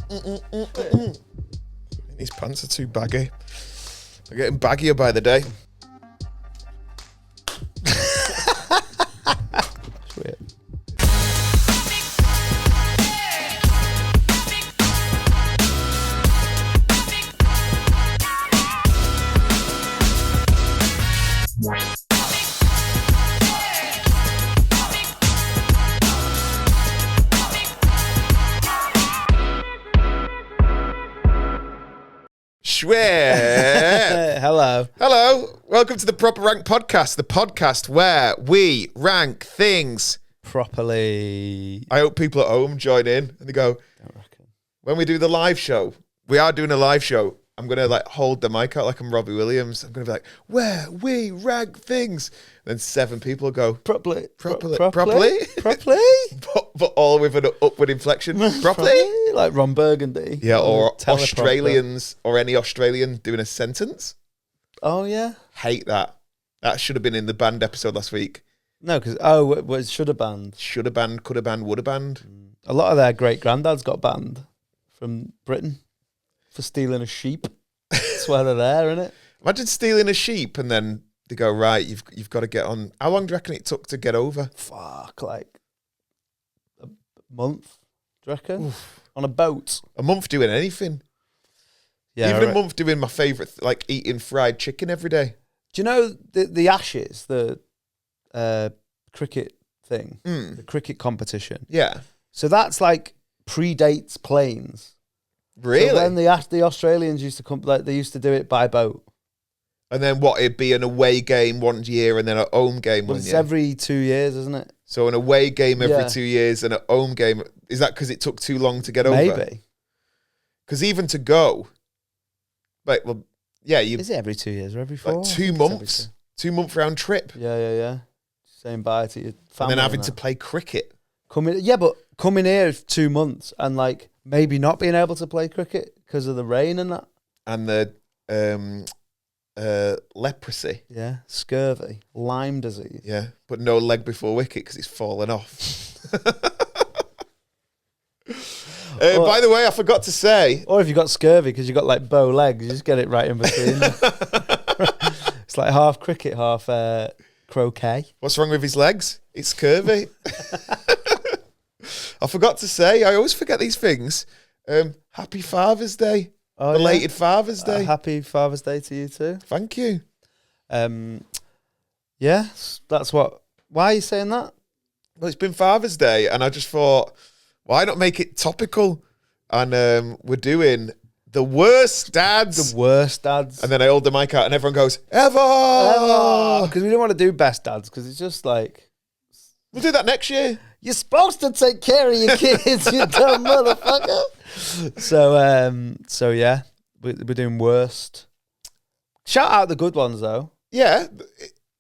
These pants are too baggy. They're getting baggier by the day. Sweet. Hello. Hello. Welcome to the Proper Rank Podcast, the podcast where we rank things Properly. I hope people at home join in and they go, Don't reckon. when we do the live show, we are doing a live show. I'm going to hold the mic out like I'm Robbie Williams. I'm going to be like, where we rank things. Then 7 people go, Properly. Properly? but all with an upward inflection. Properly? Like Ron Burgundy. Yeah, or Teleprompter. Australians, or any Australian doing a sentence. Oh, yeah. Hate that. That should have been in the band episode last week. No, because, it should have banned. Should have banned, could have banned, would have banned. A lot of their great-granddads got banned from Britain for stealing a sheep. That's why they're there, innit? Imagine stealing a sheep and then they go, right, you've got to get on. How long do you reckon it took to get over? Fuck, like a month, do you reckon? Oof. On a boat. A month doing anything. Yeah, Even a month doing my favourite, like eating fried chicken every day. Do you know the Ashes, the cricket thing, the cricket competition? Yeah. So that's like predates planes. Really? So when the Australians used to come, like they used to do it by boat. And then what? It'd be an away game one year and then a home game But one it's year. every 2 years, isn't it? So an away game every Yeah. 2 years and a home game. Is that because it took too long to get over? Maybe. Because even to go, like, well, yeah, Is it every 2 years or every 4? like 2 months, 2 month round trip, Yeah. Saying bye to your family. and then having to play cricket. Coming here 2 months and like maybe not being able to play cricket because of the rain and that. And the leprosy. Yeah, scurvy, Lyme disease. Yeah, but no leg before wicket because it's fallen off. By the way, I forgot to say. Or if you got scurvy because you got like bow legs, you just get it right in between. It's like half cricket, half croquet. What's wrong with his legs? It's curvy. I forgot to say, I always forget these things. Happy Father's Day. Oh, Belated Father's Day. Happy Father's Day to you too. Thank you. Yeah, that's what. Why are you saying that? Well, it's been Father's Day, and I just thought, why not make it topical? And we're doing the worst dads. The worst dads. And then I hold the mic out, and everyone goes, ever! Because we don't want to do best dads, because it's just like... We'll do that next year. You're supposed to take care of your kids, you dumb motherfucker. So yeah, we're doing worst. Shout out the good ones, though. Yeah.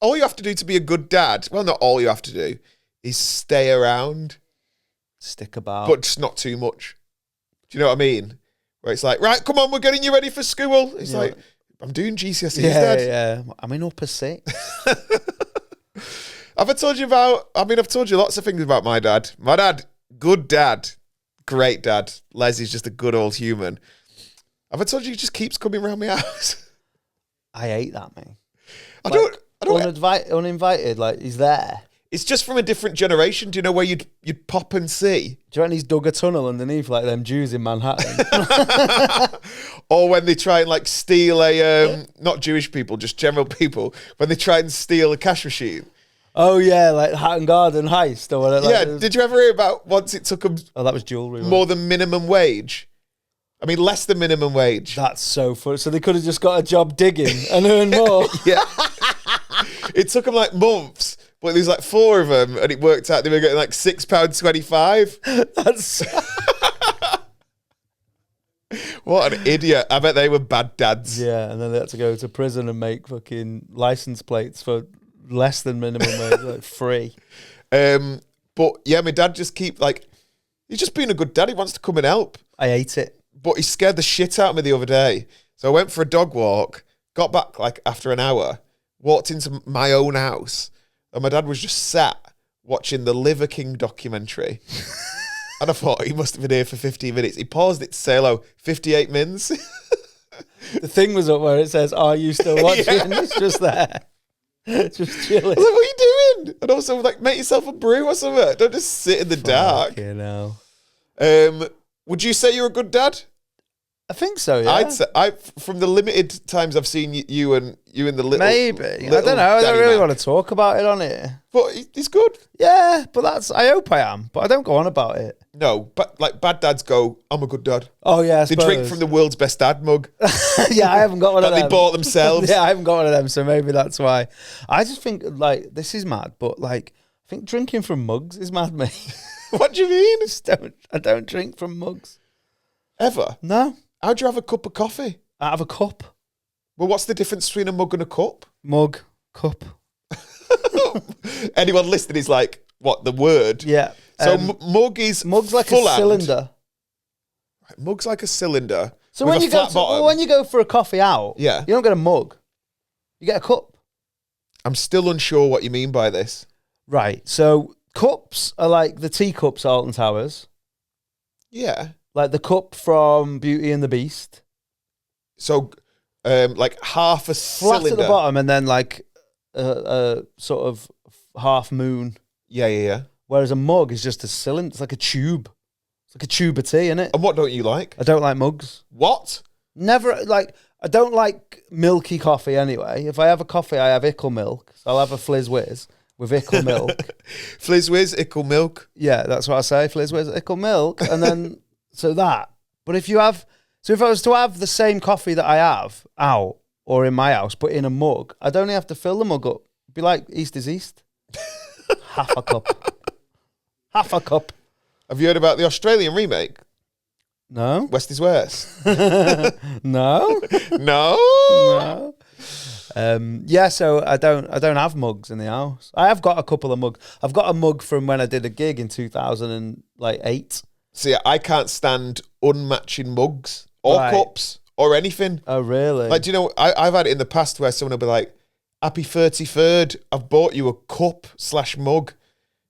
All you have to do to be a good dad, well, not all you have to do, is stay around. Stick about. But just not too much. Do you know what I mean? Where it's like, right, come on, we're getting you ready for school. It's like, I'm doing GCSEs, Dad. Yeah. I'm in upper 6. I've told you lots of things about my dad. My dad, good dad, great dad. Leslie's just a good old human. Have I told you he just keeps coming around my house? I hate that, man. I don't. Uninvited, like he's there. It's just from a different generation. Do you know where you'd pop and see? Do you reckon he's dug a tunnel underneath like them Jews in Manhattan? Or when they try and like steal not Jewish people, just general people, when they try and steal a cash machine. Oh yeah, like Hatton Garden heist or whatever. Yeah, did you ever hear about once it took them that was jewellery. more than minimum wage? I mean, less than minimum wage. That's so funny. So they could have just got a job digging and earned more. Yeah. It took them like months, but there's like 4 of them, and it worked out they were getting like £6.25. That's What an idiot. I bet they were bad dads. Yeah, and then they had to go to prison and make fucking license plates for less than minimum wage, like free. But yeah, my dad just he's just being a good dad. He wants to come and help. I hate it. But he scared the shit out of me the other day. So I went for a dog walk, got back like after an hour, walked into my own house, and my dad was just sat watching the Liver King documentary. And I thought, he must have been here for 15 minutes. He paused it to say hello, 58 mins. The thing was up where it says, "Are you still watching?" Yeah. And it's just there, just chilling. I was like, what are you doing? And also, like, make yourself a brew or something. Don't just sit in the dark. You know. Would you say you're a good dad? I think so. Yeah. I'd say, from the limited times I've seen you and the little. Maybe. I little don't know. I don't daddy really man. want to talk about it on it. But he's good. Yeah, but I hope I am. But I don't go on about it. No, but like bad dads go, I'm a good dad. Oh yeah, I They drink from the world's best dad mug Yeah, I haven't got one of that them. they bought themselves. Yeah, I haven't got one of them, so maybe that's why. I just think like this is mad, but like I think drinking from mugs is mad me. What do you mean? I don't drink from mugs. Ever? No. How'd you have a cup of coffee? Out of a cup. Well, what's the difference between a mug and a cup? Mug, cup. Anyone listening is like, what, the word? Yeah. So mug is mug's like full a cylinder. Mug's like a cylinder. So with when a you go flat bottom. when you go for a coffee out, Yeah. you don't get a mug. You get a cup. I'm still unsure what you mean by this. Right. So cups are like the teacups at Alton Towers. Yeah. Like the cup from Beauty and the Beast. So, like half a Flat cylinder. at the bottom and then like a sort of half moon. Yeah. Whereas a mug is just a cylinder. It's like a tube. It's like a tube of tea, isn't it? And what don't you like? I don't like mugs. What? Never, like, I don't like milky coffee anyway. If I have a coffee, I have ickle milk. So I'll have a Fizz Whiz with ickle milk. Fizz Whiz, ickle milk. Yeah, that's what I say. Fizz Whiz, ickle milk. And then, so that. But if I was to have the same coffee that I have out or in my house, but in a mug, I'd only have to fill the mug up. It'd be like East is East. Half a cup. Half a cup. Have you heard about the Australian remake? No. West is West. No. No. No. Yeah, so I don't have mugs in the house. I have got a couple of mugs. I've got a mug from when I did a gig in 2008. See, I can't stand unmatching mugs or Right. cups or anything. Oh, really? Like, do you know, I've had it in the past where someone will be like, happy 33rd, I've bought you a cup/mug.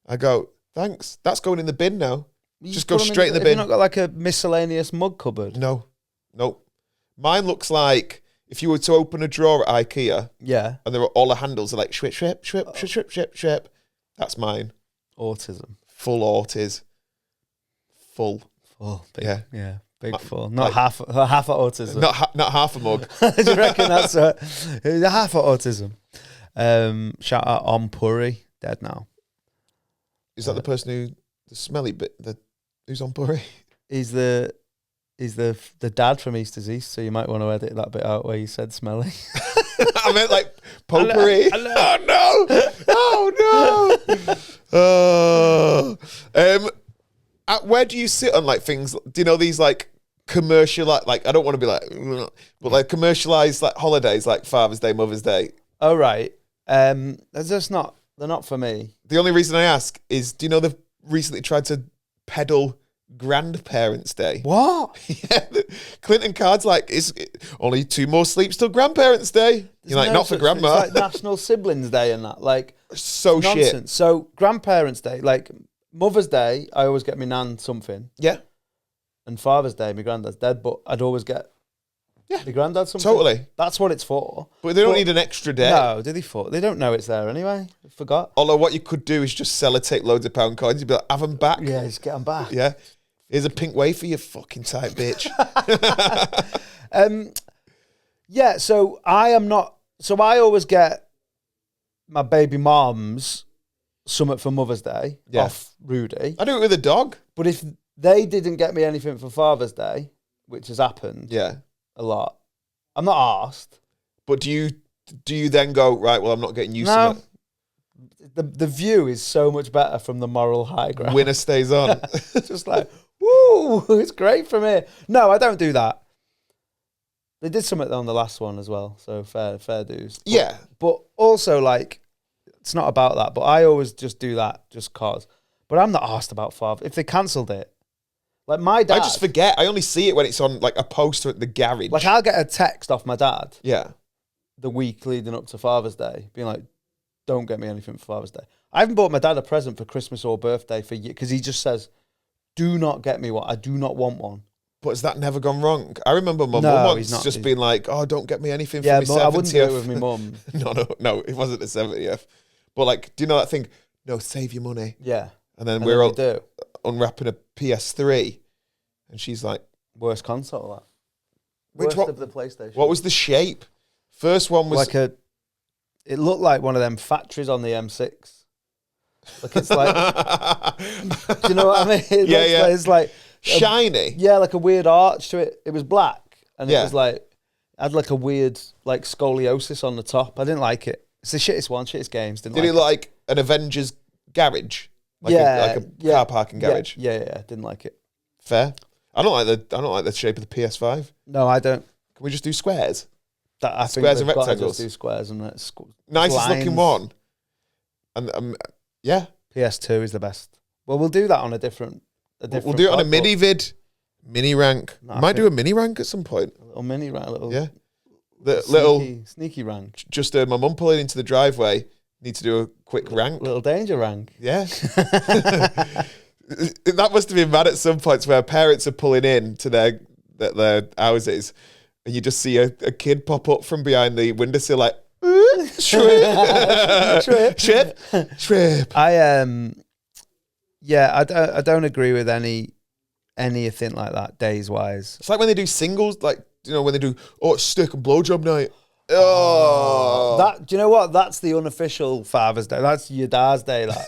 I go, thanks. That's going in the bin now. You Just go put 'em straight in the Have bin. you not got like a miscellaneous mug cupboard? No. Mine looks like if you were to open a drawer at IKEA Yeah. and there are all the handles are like swip, swip, swip, swip, swip, swip, swip. That's mine. Autism. Full autis. Full. Full. Big, Yeah. Yeah. Big Like- full. Not like- half of autism. Not half a mug. Do you reckon that's half of autism? Shout out Om Puri, dead now. Is that the person who, the smelly bit, who's on Bury? He's the dad from East is East, so you might want to edit that bit out where you said smelly. I meant like potpourri. Hello. Oh no! Oh no! Where do you sit on like things? Do you know these like commercial like I don't want to be like, but like commercialized like holidays like Father's Day, Mother's Day? Oh right. They're not for me. The only reason I ask is, do you know they've recently tried to peddle Grandparents' Day? What? Yeah, Clinton Card's like, it's only 2 more sleeps till Grandparents' Day. You're like, not for grandma. It's like National Siblings Day and that. Like So nonsense. shit. So Grandparents' Day, like Mother's Day, I always get my nan something. Yeah, And Father's Day, my granddad's dead, but I'd always get my granddad something. totally. That's what it's for. But they don't need an extra day. No, do they? They don't know it's there anyway. I forgot. Although what you could do is just sellotape loads of pound coins. You'd be like, have them back. Yeah, just get them back. Yeah. Here's a pink wafer, you fucking tight bitch. Yeah, so I am not. So I always get my baby mom's something for Mother's Day off Rudy. I do it with a dog. But if they didn't get me anything for Father's Day, which has happened Yeah. a lot, I'm not asked. But do you then go, right, well, I'm not getting you No. some The view is so much better from the moral high ground. winner stays on? It's just like, woo, it's great from here. No, I don't do that. They did something on the last one as well, so fair dues. Yeah. But also, like, it's not about that, but I always just do that just cause. But I'm not asked about Father. If they cancelled it, like my dad... I just forget. I only see it when it's on like a poster at the garage. Like, I'll get a text off my dad yeah. the week leading up to Father's Day, being like, don't get me anything for Father's Day. I haven't bought my dad a present for Christmas or birthday for years, because he just says, do not get me one. I do not want one. But has that never gone wrong? I remember my No, mum he's once not. just being like, "Oh, don't get me anything for Yeah, my but I wouldn't do it 70th." with my mum. No, it wasn't the 70th. But like, do you know that thing? No, save your money. Yeah. And then And we're then all we do. unwrapping a PS3, and she's like, Worst console, that. Which Worst of the PlayStation. "What was the shape?" First one was like it looked like one of them factories on the M6. Like it's like, do you know what I mean? It's like shiny. like a weird arch to it. It was black, and Yeah. it was like had like a weird like scoliosis on the top. I didn't like it. It's the shittest one, shittest games. Did it look like an Avengers garage? Like a car parking garage. Yeah. Didn't like it. Fair. I don't like the shape of the PS5. No, I don't. Can we just do squares? I think Squares and we've got to rectangles. just do squares and Nicest looking one. And yeah, PS2 is the best. Well, we'll do that on a different. We'll do it on a mini vid, mini rank. No, Might do a mini rank at some point. A little mini rank, a little sneaky rank. Just my mum pulling into the driveway. Need to do a quick rank. Little danger rank. Yeah. That must have been mad at some points where parents are pulling in to their houses, and you just see a kid pop up from behind the windowsill like, trip. I don't agree with anything like that days wise. It's like when they do singles, like, you know, when they do, it's steak and blowjob night. Oh, that, do you know what? That's the unofficial Father's Day. That's your Dad's Day. That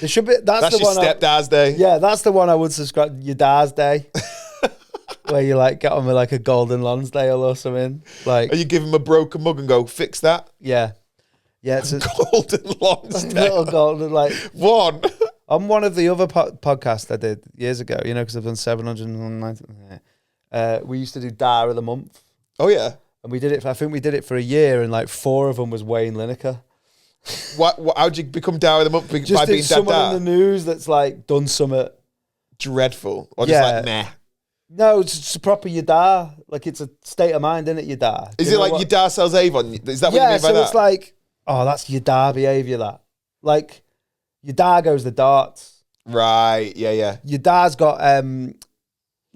there should be. That's the your one. Stepdad's Day. Yeah, that's the one I would subscribe. Your Dad's Day, where you like get on with like a Golden Lonsdale or something. Like, or you give him a broken mug and go fix that. Yeah. It's a Golden Lonsdale. little golden like one. On one of the other podcasts I did years ago, you know, because I've done 790. We used to do Dar of the Month. Oh yeah. And we did it. I think we did it for a year, and like 4 of them was Wayne Lineker. What? How'd you become Dar of the Month? Just by being someone Dad? in the news that's like done something Dreadful, or just like meh. No, it's a proper Yadar. Like it's a state of mind, isn't it? Yadar. Is it like Yadar sells Avon? Is that what you mean by so that? it's like, oh, that's Yadar behaviour. That like Yadar goes the darts. Right. Yeah. Yadar's got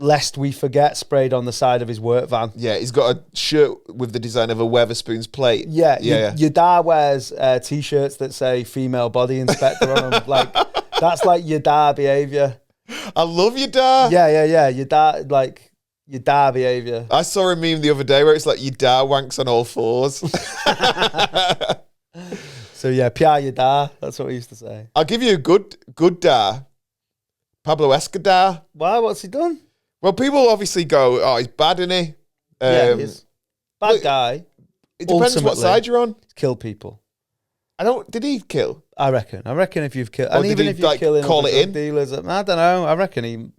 "Lest We Forget" sprayed on the side of his work van. Yeah, he's got a shirt with the design of a Weatherspoon's plate. Yeah. Your dad wears t-shirts that say "female body inspector" on them. Like that's like your dad behaviour. I love your dad. Yeah. Your dad behaviour. I saw a meme the other day where it's like your dad wanks on all fours. So yeah, Pierre your dad. That's what we used to say. I'll give you a good dad. Pablo Escobar. Why? What's he done? Well, people obviously go, "Oh, he's bad, isn't he?" Yeah, he is. Bad guy. It depends what side you're on. Kill people. Did he kill? I reckon if you've killed, Or and did even he, if you're like, killing call other it drug in? dealers, I don't know. I reckon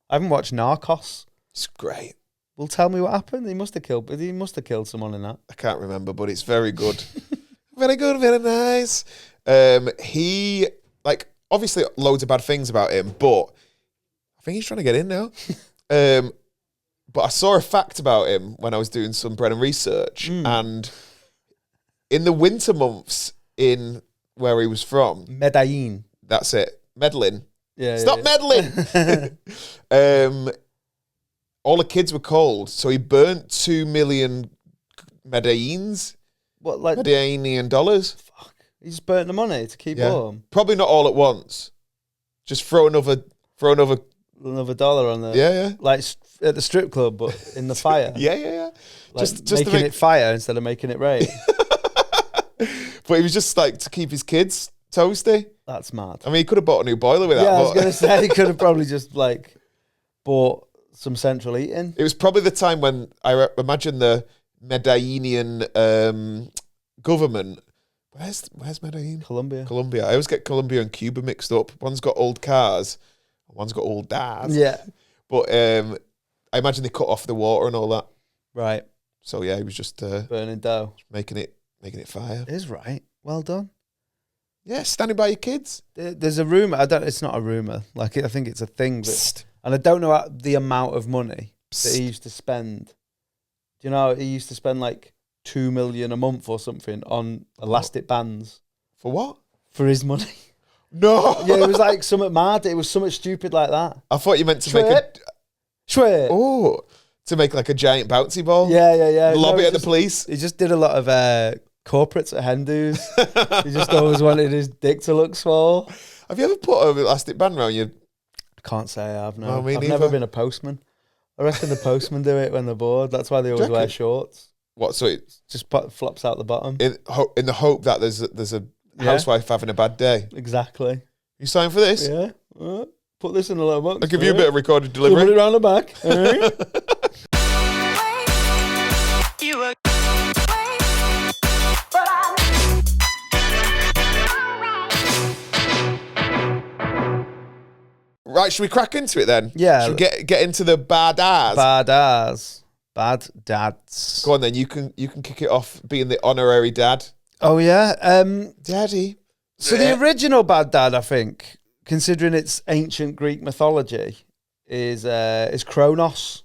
I haven't watched Narcos. It's great. Well, tell me what happened. He must have killed someone in that. I can't remember, but it's very good. Very good, very nice. He, like, obviously loads of bad things about him, but I think he's trying to get in now. But I saw a fact about him when I was doing some Brennan research, and in the winter months in where he was from, Medellin. that's it, Medellin. Yeah. Stop meddling. All the kids were cold, so he burnt 2 million Medellins. What, like Medellinian dollars. Fuck. He just burnt the money to keep warm. Probably not all at once. Just throw another $1 on the like at the strip club, but in the fire. Yeah. Like just making it fire instead of making it rain. But he was just like to keep his kids toasty. That's mad. I mean, he could have bought a new boiler with that. Yeah, I was gonna say he could have probably just like bought some central heating. It was probably the time when I imagine the Medellinian government. Where's Medellin? Colombia. I always get Colombia and Cuba mixed up. One's got old cars, one's got old dads. Yeah. But I imagine they cut off the water and all that. Right. So yeah, he was just burning dough, making it fire. It is right. Well done. Yeah, standing by your kids. There's a rumor. It's not a rumor. Like I think it's a thing. And I don't know the amount of money that he used to spend. Do you know he used to spend like 2 million a month or something on elastic bands? For what? For his money. No. Yeah, it was like something mad. It was something stupid like that. I thought you meant to make to make like a giant bouncy ball. Yeah. Lob it at the police. He just did a lot of corporates at Hindus. He just always wanted his dick to look small. Have you ever put an elastic band around your... I can't say I have, no. Oh, me I've neither. never been a postman. I reckon the postmen do it when they're bored. That's why they always wear shorts. What, so it Just flops out the bottom. in the hope that there's a housewife having a bad day? Exactly. You signed for this? Yeah. Put this in a little box. I'll give you a bit of recorded Put delivery. it around the back. Right, should we crack into it then? Yeah. Should we get into the bad ass? Bad dads. Go on then. You can kick it off being the honorary dad. Oh yeah. Daddy. So the original bad dad, I think, considering it's ancient Greek mythology, is Kronos.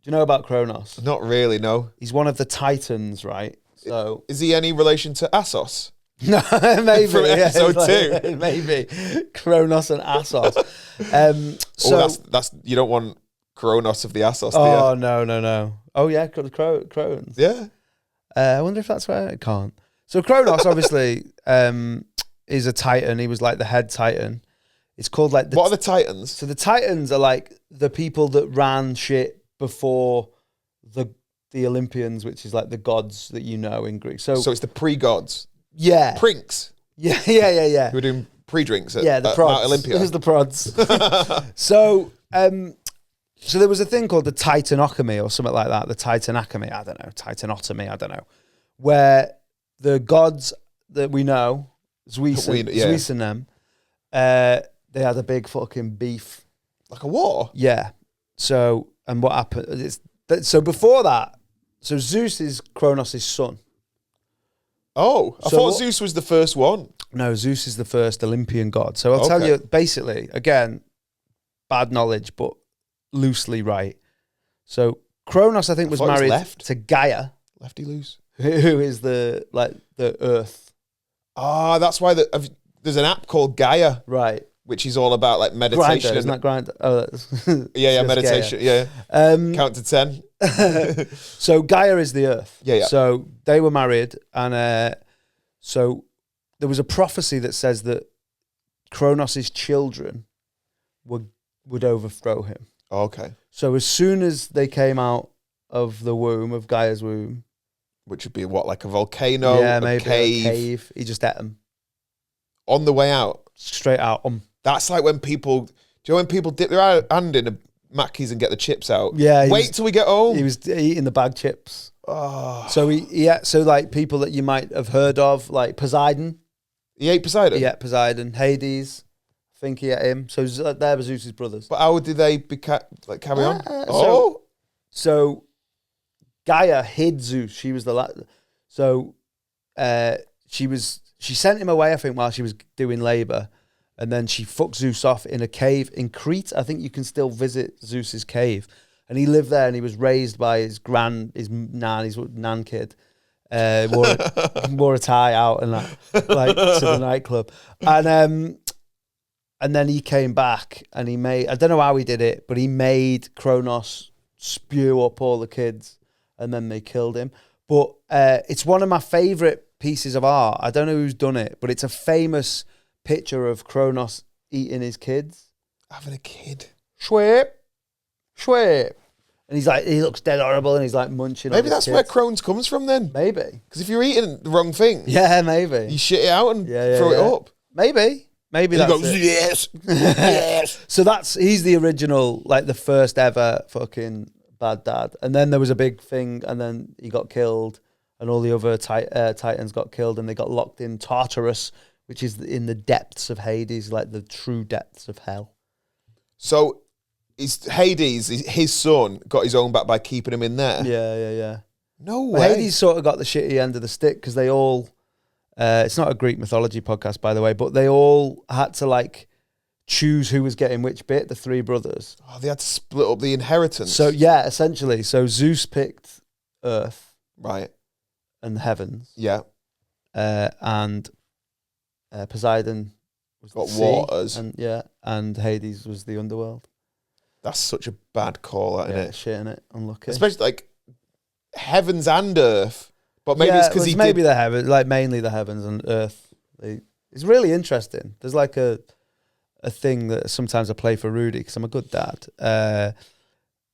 Do you know about Kronos? Not really, no. He's one of the Titans, right? So Is he any relation to Assos? no, maybe From episode two. maybe Kronos and Assos. That's you don't want Kronos of the Assos, do Oh you? no. Oh yeah, Crones. Yeah. I wonder if that's where it can't. So Kronos obviously is a Titan. He was like the head Titan. It's called like What are the Titans? So the Titans are like the people that ran shit before the Olympians, which is like the gods that you know in Greek. So it's the pre-gods. yeah, Prinks. yeah. Who are doing pre-drinks at, The at prods. Mount Olympia. There's the prods. So there was a thing called the Titanochemy or something like that. The Titanochemy, I don't know. Titanotomy, I don't know. Where the gods that we know, Zeus and them, they had a big fucking beef. Like a war? Yeah. So, and what happened? So before that, so Zeus is Kronos' son. Oh, I thought Zeus was the first one. No, Zeus is the first Olympian god. So I'll tell you, basically, again, bad knowledge, but loosely right. So Kronos, I think, was married to Gaia. Lefty loose. Who is the earth. Ah, that's why there's an app called Gaia. Right. Which is all about like meditation. Grindr, isn't that Grindr? Oh, that's yeah, meditation. Gaia. Yeah. Count to 10. So Gaia is the earth. Yeah. So they were married, and so there was a prophecy that says that Kronos' children would overthrow him. Oh, okay. So as soon as they came out of the womb, of Gaia's womb, which would be what, like a volcano, maybe a cave. He just ate them on the way out, straight out. That's like when people, do you know when people dip their hand in a Mackey's and get the chips out? Yeah. Wait till we get home. He was eating the bag chips. Oh. So so like people that you might have heard of, like Poseidon. He ate Poseidon? He ate Poseidon. Hades, I think he ate him. So they were Zeus's brothers. But how did they carry on? So Gaia hid Zeus. She was she sent him away, I think, while she was doing labour. And then she fucked Zeus off in a cave in Crete. I think you can still visit Zeus's cave. And he lived there, and he was raised by his nan kid. Wore a tie out and that, like to the nightclub. And then he came back and he made, I don't know how he did it, but he made Kronos spew up all the kids, and then they killed him. But it's one of my favourite pieces of art. I don't know who's done it, but it's a famous picture of Kronos eating his kids. Having a kid. Schweep. And he's like, he looks dead horrible, and he's like munching. Maybe that's where Crohn's comes from then. Maybe. Because if you're eating the wrong thing, yeah, maybe you shit it out and throw it up. Maybe that's goes, it. yes. So he's the original, like the first ever fucking bad dad. And then there was a big thing, and then he got killed, and all the other Titans got killed, and they got locked in Tartarus, which is in the depths of Hades, like the true depths of hell. So Hades, his son, got his own back by keeping him in there? Yeah. No way. way. Hades sort of got the shitty end of the stick because they all, it's not a Greek mythology podcast, by the way, but they all had to like choose who was getting which bit, the three brothers. Oh, they had to split up the inheritance. So yeah, essentially. So Zeus picked Earth. Right. And the heavens. Yeah. And Poseidon was got the sea, waters. and Hades was the underworld. That's such a bad call, isn't it? Shit in it, unlucky. Especially like heavens and earth. But maybe it's because maybe the heavens, like mainly the heavens and earth. It's really interesting. There's like a thing that sometimes I play for Rudy because I'm a good dad.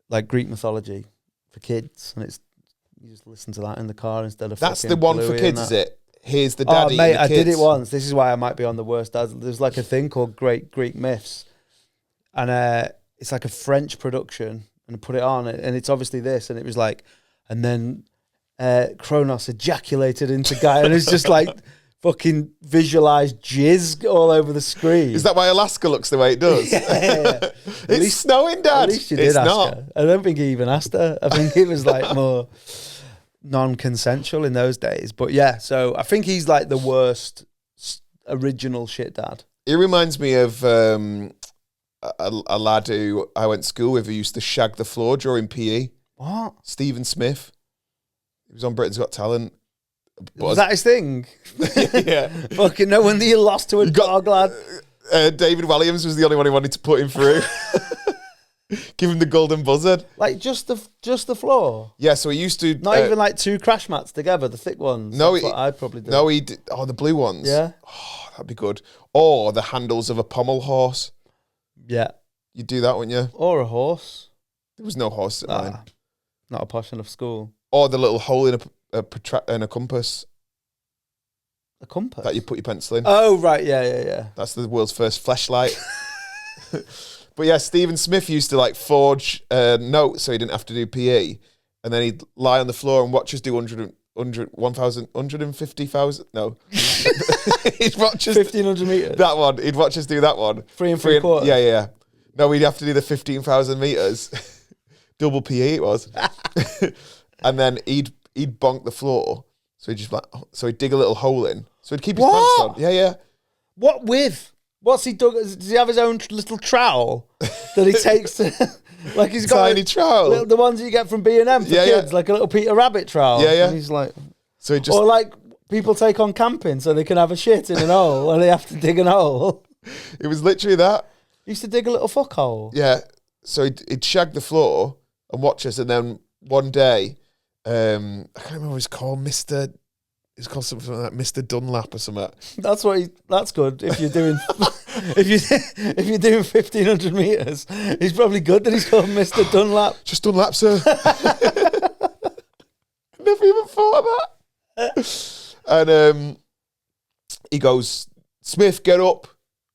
Like Greek mythology for kids, and you just listen to that in the car instead of. That's the one for kids, is it? Here's the daddy. Oh, mate, the I kids. did it once. This is why I might be on the worst dads. There's like a thing called Great Greek Myths, and it's like a French production, and I put it on, and it's obviously this, and it was like, and then Kronos ejaculated into Gaia, and it's just like fucking visualized jizz all over the screen. Is that why Alaska looks the way it does? Yeah. It's snowing, Dad. At least you did it's ask not. her. I don't think he even asked her. I think it was like more non-consensual in those days. But yeah, so I think he's like the worst original shit dad. It reminds me of a lad who I went to school with who used to shag the floor during PE. What? Stephen Smith. He was on Britain's Got Talent. Was that his thing? Yeah. Fucking no wonder you lost to a dog, lad. David Williams was the only one who wanted to put him through. Give him the golden buzzard. Like just the floor. Yeah, so he used to Not even like two crash mats together, the thick ones. No, That's what I'd probably do. No, he did. Oh, the blue ones. Yeah. Oh, that'd be good. Or the handles of a pommel horse. Yeah. You'd do that, wouldn't you? Or a horse. There was no horse at mine. Not a posh enough school. Or the little hole in a compass. A compass? That you put your pencil in. Oh, right. Yeah. That's the world's first fleshlight. But yeah, Stephen Smith used to like forge notes so he didn't have to do PE. And then he'd lie on the floor and watch us do 150,000. No. He'd watch us 1,500 metres. That one. He'd watch us do that one. 3 and 3/4. Yeah. No, we'd have to do the 15,000 metres. Double PE it was. And then he'd bonk the floor. So he'd dig a little hole in. So he'd keep his pants on. Yeah. What with? What's he done? Does he have his own little trowel that he takes to, like he's got tiny trowel? The ones you get from B&M for kids, like a little Peter Rabbit trowel. Yeah. And he's like, so he just, or like people take on camping so they can have a shit in an hole and they have to dig an hole. It was literally that. He used to dig a little fuck hole. Yeah. So he'd shag the floor and watch us, and then one day, I can't remember what he's called, It's called something like Mr. Dunlap or something. That's good. If you're doing if you're doing 1,500 metres, he's probably good that he's called Mr. Dunlap. Just Dunlap, sir. Never even thought of that. And he goes, Smith, get up.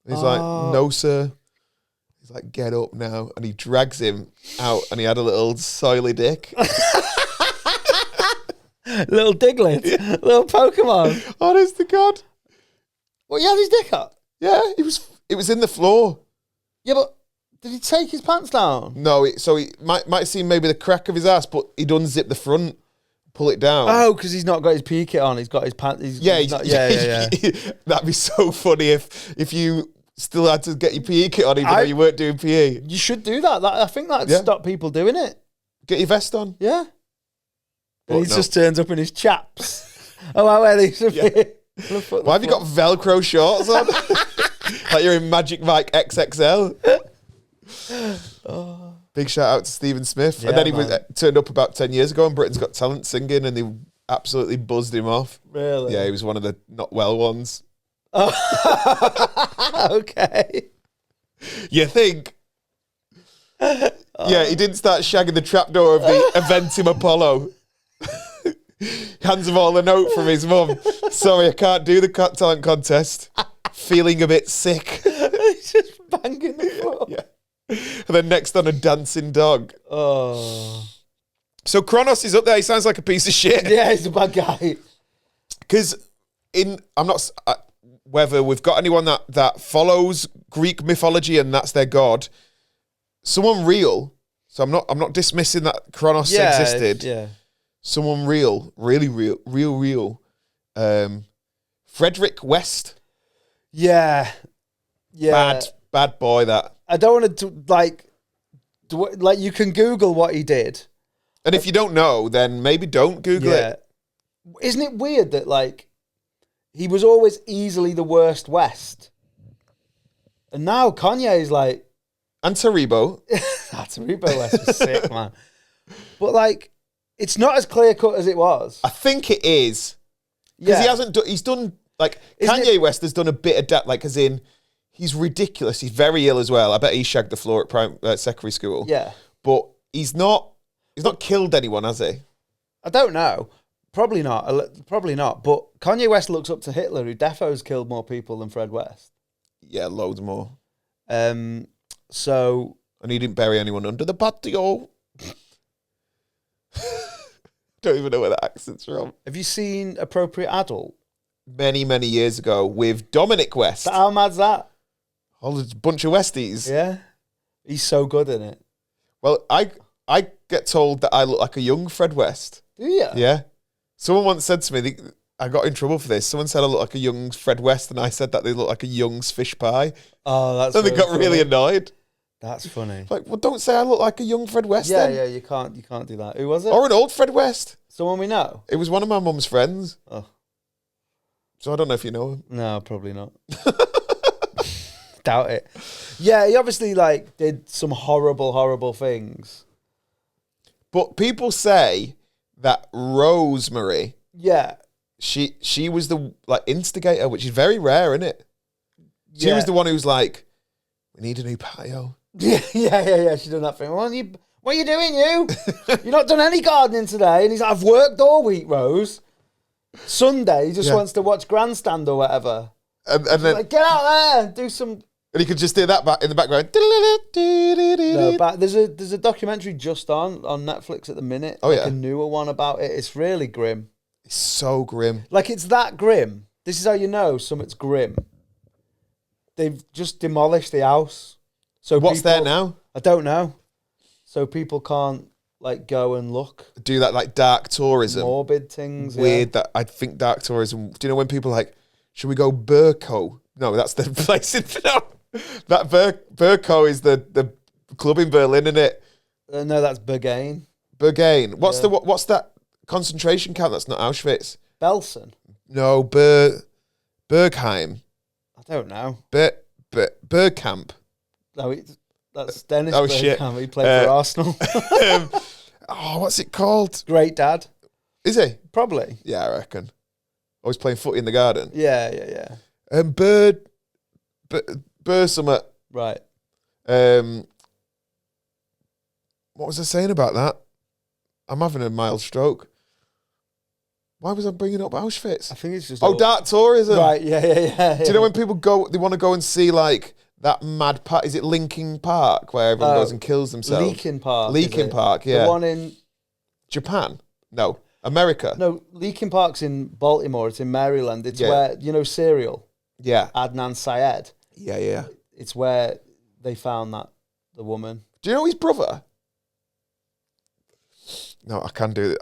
He's like, no, sir. He's like, get up now. And he drags him out, and he had a little soily dick. Little Diglett, little Pokemon. Honest to God. Well, he had his dick up. Yeah, it was in the floor. Yeah, but did he take his pants down? No, so he might see maybe the crack of his ass, but he'd unzip the front, pull it down. Oh, because he's not got his PE kit on. He's got his pants. Yeah. Yeah. That'd be so funny if you still had to get your PE kit on even though you weren't doing PE. You should do that. I think that'd stop people doing it. Get your vest on. Yeah. And he just turns up in his chaps. Oh, I wear these. Why have you got Velcro shorts on? Like you're in Magic Mike XXL. Big shout out to Stephen Smith. Yeah, and then he turned up about 10 years ago on Britain's Got Talent singing, and they absolutely buzzed him off. Really? Yeah, he was one of the not well ones. Oh. Okay. You think? Yeah, he didn't start shagging the trapdoor of the Eventim Apollo. Hands him all a note from his mum. Sorry, I can't do the talent contest. Feeling a bit sick. He's just banging the floor. Yeah. And then next on, a dancing dog. Oh. So Kronos is up there. He sounds like a piece of shit. Yeah, he's a bad guy. Because I'm not whether we've got anyone that follows Greek mythology and that's their god. Someone real. So I'm not dismissing that Kronos existed. Yeah. Someone real, really real. Frederick West. Yeah. Bad boy, that. I don't want to, like, you can Google what he did. And if you don't know, then maybe don't Google it. Isn't it weird that, like, he was always easily the worst West? And now Kanye's like, And Taribo. that's Rebo West was sick, man. But like, it's not as clear cut as it was. I think it is. Because he hasn't done, he's done, like, Kanye West has done a bit of that, like, as in, he's ridiculous. He's very ill as well. I bet he shagged the floor at secondary school. Yeah. But he's not killed anyone, has he? I don't know. Probably not. Probably not. But Kanye West looks up to Hitler, who defo's killed more people than Fred West. Yeah, loads more. So... And he didn't bury anyone under the patio. Don't even know where that accent's from. Have you seen Appropriate Adult? Many, many years ago with Dominic West. How mad's that? Oh, there's a bunch of Westies. Yeah. He's so good in it. Well, I get told that I look like a young Fred West. Do you? Yeah. Someone once said to me, I got in trouble for this. Someone said I look like a young Fred West, and I said that they look like a young fish pie. Oh, that's And they got really annoyed. That's funny. Like, well, don't say I look like a young Fred West then. Yeah, you can't do that. Who was it? Or an old Fred West. Someone we know? It was one of my mum's friends. Oh. So I don't know if you know him. No, probably not. Doubt it. Yeah, he obviously like did some horrible, horrible things. But people say that Rosemary, Yeah. she was the like instigator, which is very rare, isn't it? She was the one who was like, we need a new patio. Yeah. She done that thing. What are you doing, you? You've not done any gardening today. And he's like, I've worked all week, Rose. Sunday, he just wants to watch Grandstand or whatever. And then like, get out there and do some... And he could just do that back in the background. No, but there's a documentary just on Netflix at the minute. Oh, like yeah. a newer one about it. It's really grim. It's so grim. Like, it's that grim. This is how you know something's grim. They've just demolished the house. So what's there now? I don't know. So people can't, like, go and look. Do that, like, dark tourism. Morbid things. Weird that I think dark tourism. Do you know when people are like, should we go Burko? No, that's the place in... No. That Burko is the club in Berlin, isn't it? No, that's Berghain. Berghain. What's that concentration camp? That's not Auschwitz. Belsen. No, Bergheim. I don't know. Bergkamp. No, that's Dennis Oh, Bergkamp. shit. He played for Arsenal. What's it called? Great dad. Is he? Probably. Yeah, I reckon. Always playing footy in the garden. Yeah. Summit. Right. What was I saying about that? I'm having a mild stroke. Why was I bringing up Auschwitz? I think it's just... dark tourism. Right, yeah. Do you know when people go, they want to go and see, like, that mad park? Is it Linkin Park, where everyone goes and kills themselves? Leakin Park. Leakin Park, yeah. The one in... Japan? No. America? No, Leakin Park's in Baltimore. It's in Maryland. It's where, Serial? Yeah. Adnan Syed. Yeah. It's where they found the woman. Do you know his brother? No, I can do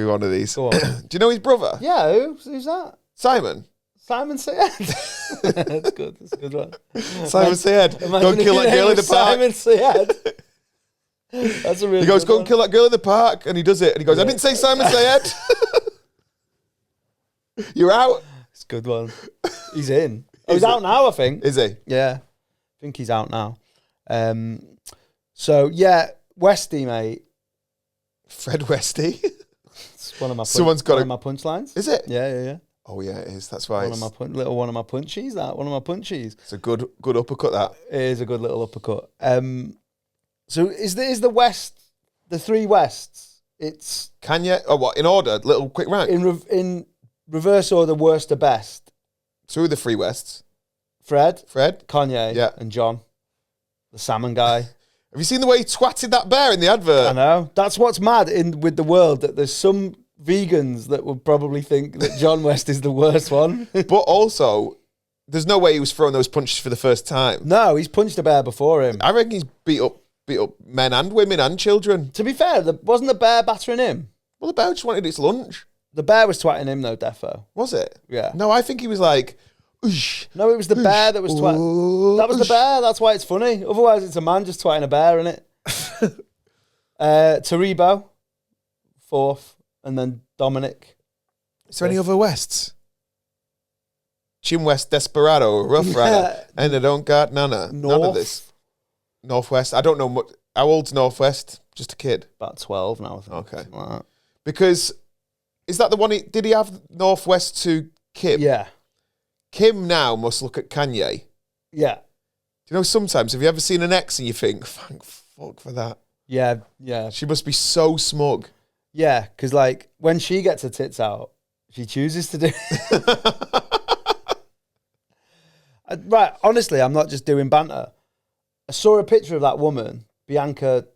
one of these. Go on. Do you know his brother? Yeah, who's that? Simon. Simon Syed. That's good. That's a good one. Simon Syed. Go and kill that girl in the park. Simon Syed. That's a really He goes, good go one. and kill that girl in the park. And he does it. And he goes, I didn't say Simon Syed. You're out. It's a good one. He's in. Oh, he's out now, I think. Is he? Yeah. I think he's out now. So, yeah, Westy, mate. Fred Westy. It's one of my Someone's got one of my punchlines. Is it? Yeah. Oh, yeah, it is. That's why One of my punchies, one of my punchies. it's a good uppercut, that. It is a good little uppercut. So is the West, the three Wests, it's... Can you? Oh, what? In order? Little quick rank? In reverse order, worst to best. Two of the three Wests. Fred, Kanye, Kanye, and John, the salmon guy. Have you seen the way he twatted that bear in the advert? I know. That's what's mad with the world, that there's some vegans that would probably think that John West is the worst one. But also, there's no way he was throwing those punches for the first time. No, he's punched a bear before him. I reckon he's beat up men and women and children. To be fair, wasn't the bear battering him? Well, the bear just wanted its lunch. The bear was twatting him though, defo. Was it? Yeah. No, I think he was like, oosh. No, it was the bear that was twatting. That was the bear. That's why it's funny. Otherwise, it's a man just twatting a bear, innit? Taribo, fourth, and then Dominic. Is there any other Wests? Chin West Desperado, Rough Rider, and I don't got none of this. Northwest. I don't know much. How old's Northwest? Just a kid. About 12 now, I think. Okay. Something like that. Because is that the one? Did he have Northwest to Kim? Yeah. Kim now must look at Kanye. Yeah. Do you know, sometimes have you ever seen an ex and you think, thank fuck for that? Yeah. Yeah. She must be so smug. Yeah. Because, like, when she gets her tits out, she chooses to do Right. Honestly, I'm not just doing banter. I saw a picture of that woman, Bianca,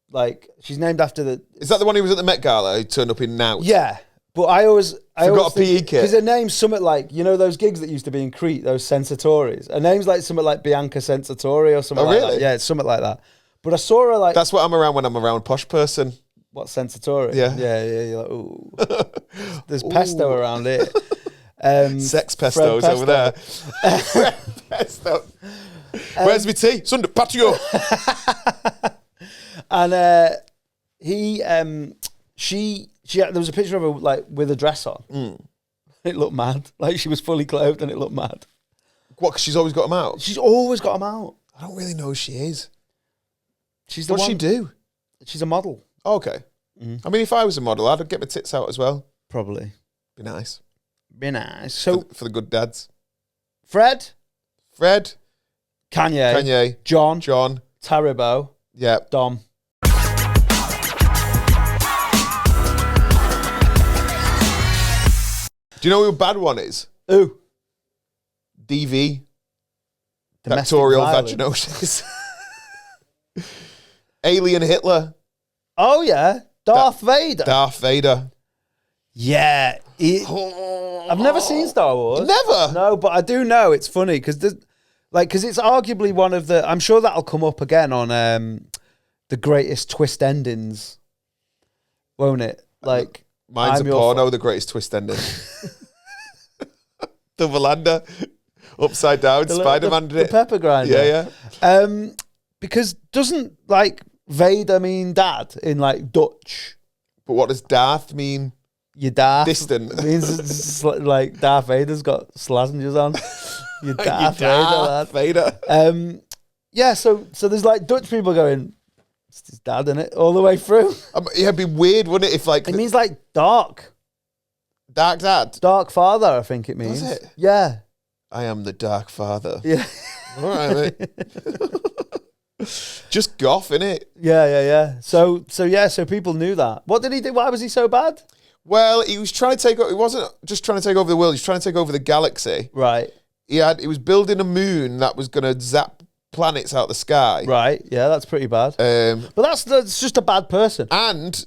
like, she's named after the... Is that the one who was at the Met Gala who turned up in Nout? Yeah. But I always Forgot a PE kit. Because her name's something like, you know those gigs that used to be in Crete, those Sensatories? Her name's like something like Bianca Sensatori or something like really? that. Yeah, it's something like that. But I saw her like... That's what I'm around when I'm around posh person. What, Sensatori? Yeah. Yeah, you're like, ooh. There's pesto around here. Sex pestos over there. Pesto. Where's my tea? Sunday patio. And she there was a picture of her like with a dress on. It looked mad. Like she was fully clothed and it looked mad. What, because she's always got them out? She's always got them out. I don't really know who she is. She's the What's one. she do? She's a model. Oh, okay. I mean, if I was a model, I'd get my tits out as well. Probably. Be nice. Be nice. So For the good dads. Fred, Kanye, John, Taribo, yeah. Dom. Do you know who a bad one is? Ooh. DV. Domestic Factorial violence. vaginosis. Alien Hitler. Oh yeah. Darth Vader. Darth Vader. Yeah. I've never seen Star Wars. Never? No, but I do know it's funny because it's arguably one of the... I'm sure that'll come up again on the greatest twist endings, won't it? Like... Mine's a porno, the greatest twist ending. Double-lander. Upside down, Spider-Man did it. The pepper grinder. Yeah, yeah. Because doesn't, like, Vader mean dad in, like, Dutch? But what does Darth mean? Your Darth. Distant. Means it's like Darth Vader's got slazengers on. Your Darth Vader. Yeah, so there's, like, Dutch people going... It's his dad, in it, all the way through. Yeah, it'd be weird, wouldn't it, if like... It means like dark. Dark dad? Dark father, I think it means. Does it? Yeah. I am the dark father. Yeah. All right, mate. Just goth, innit? Yeah. So people knew that. What did he do? Why was he so bad? Well, he was trying to take over... He wasn't just trying to take over the world. He was trying to take over the galaxy. Right. He was building a moon that was going to zap planets out the sky. Right. Yeah, that's pretty bad. But that's just a bad person. And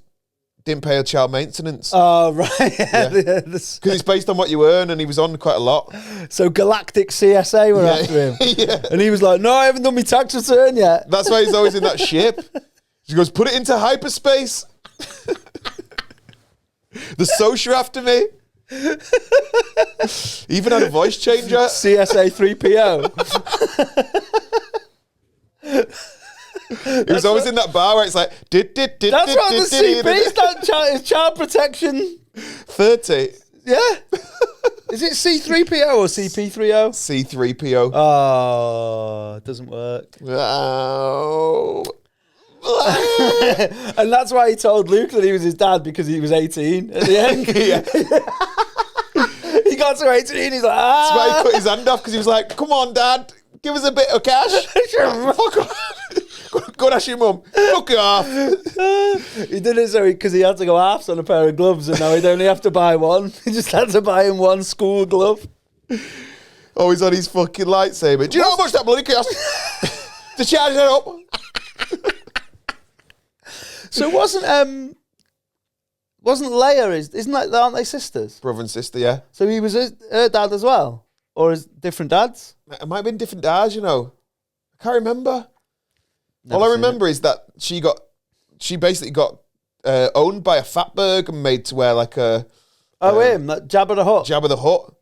didn't pay a child maintenance. Oh, right. Yeah. Because it's based on what you earn, and he was on quite a lot. So Galactic CSA were after him. Yeah. And he was like, no, I haven't done my tax return yet. That's why he's always in that ship. He goes, put it into hyperspace. The social after me. Even had a voice changer. CSA 3PO. He was always in that bar where it's like... That's what the CP is child protection. 30. Yeah. Is it C3PO or CP3O? C3PO. Oh, it doesn't work. Oh. And that's why he told Luke that he was his dad, because he was 18 at the end. He got to 18, he's like, That's why he cut his hand off, because he was like, come on, Dad, give us a bit of cash. Fuck off. Go and ask your mum. Fuck off. He did it because he had to go halves on a pair of gloves, and now he'd only have to buy one. He just had to buy him one school glove. Oh, he's on his fucking lightsaber. Do you know how much that bloody cost? To charge it up. So wasn't Leia, aren't they sisters? Brother and sister, yeah. So he was her dad as well? Or is different dads? It might have been different dads, you know. I can't remember. All I remember is that she basically got owned by a fatberg and made to wear like a... him, that Jabba the Hutt. Jabba the Hutt.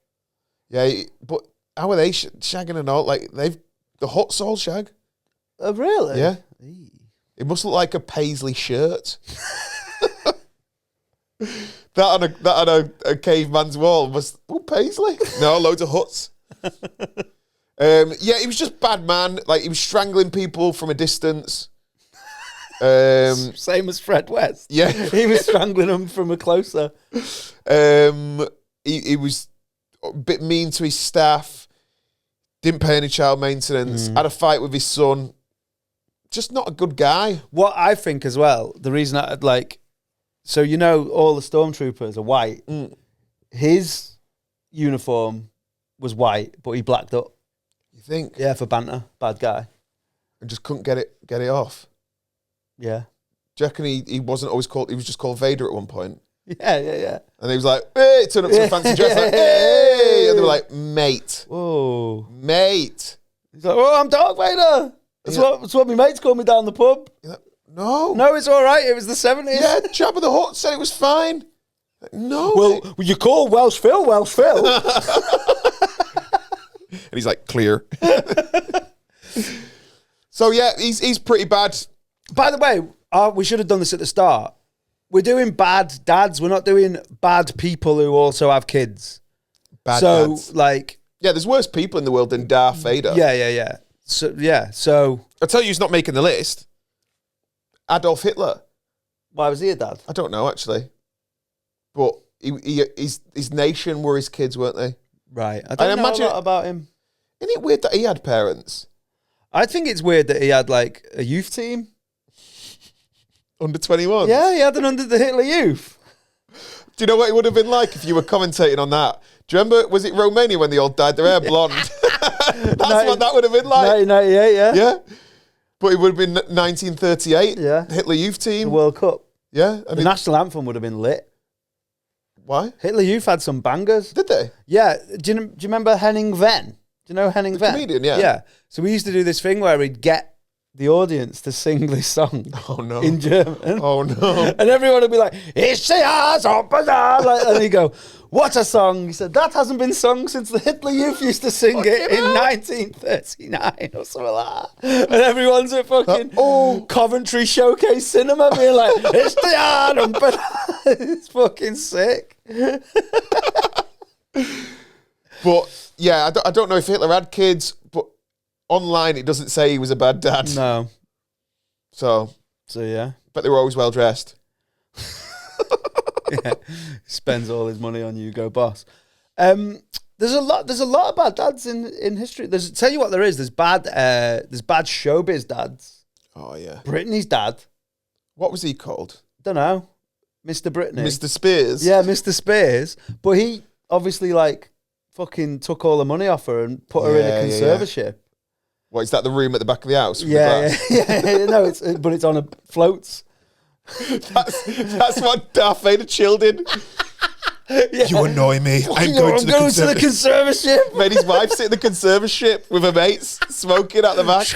Yeah, but how are they shagging and all? Like, the Hutt's all shag. Oh, really? Yeah. It must look like a paisley shirt. That on a caveman's wall was Paisley. No, loads of huts. Yeah, he was just bad man. Like he was strangling people from a distance. Same as Fred West. Yeah, he was strangling them from a closer. He was a bit mean to his staff. Didn't pay any child maintenance. Had a fight with his son. Just not a good guy. What I think as well, the reason I'd like, so you know, all the stormtroopers are white. His uniform was white, but he blacked up. You think? Yeah, for banter. Bad guy. And just couldn't get it off. Yeah. Do you reckon he wasn't always called? He was just called Vader at one point. Yeah. And he was like, "Hey!" Turned up to a fancy dress, like, "Hey!" And they were like, "Mate, whoa, mate." He's like, "Oh, I'm Darth Vader." That's what my mates called me down the pub. Like, no, it's all right. It was the 70s. Yeah, Jabba the Hutt said it was fine. Like, no. Well, you call Welsh Phil. And he's like, clear. So yeah, he's pretty bad. By the way, we should have done this at the start. We're doing bad dads. We're not doing bad people who also have kids. Bad dads. Like, yeah, there's worse people in the world than Darth Vader. Yeah. So I'll tell you who's not making the list. Adolf Hitler. Why was he a dad? I don't know, actually. But his nation were his kids, weren't they? Right. I don't know a lot about him. Isn't it weird that he had parents? I think it's weird that he had, like, a youth team. Under 21? Yeah, he had an under the Hitler Youth. Do you know what it would have been like if you were commentating on that? Do you remember, was it Romania when they all dyed their hair blonde? That's what that would have been like. 1998, yeah. Yeah. But it would have been 1938. Yeah. Hitler Youth team. The World Cup. Yeah. The national anthem would have been lit. Why? Hitler Youth had some bangers. Did they? Yeah. Do you remember Henning Venn? Do you know Henning Venn? Comedian, yeah. Yeah. So we used to do this thing where we'd get the audience to sing this song. Oh, no. In German. Oh, no. And everyone would be like, "Ich sehe us up and down." And he'd go, "What a song." He said, "That hasn't been sung since the Hitler Youth used to sing it in 1939 or something like that." And everyone's at fucking Coventry Showcase Cinema being like, "It's the Adam." It's fucking sick. But, yeah, I don't know if Hitler had kids, but online it doesn't say he was a bad dad. No. So yeah. But they were always well dressed. Yeah. Spends all his money on Hugo Boss. There's a lot of bad dads in history. Tell you what there is. There's bad showbiz dads. Oh yeah. Britney's dad. What was he called? Don't know. Mr. Britney. Mr. Spears. Yeah, Mr. Spears. But he obviously like fucking took all the money off her and put her in a conservatorship. What, is that the room at the back of the house? Yeah. No, it's on a floats. That's what Darth Vader chilled in. Yeah. You annoy me. I'm going to the conservatorship. Made his wife sit in the conservatorship with her mates, smoking at the back.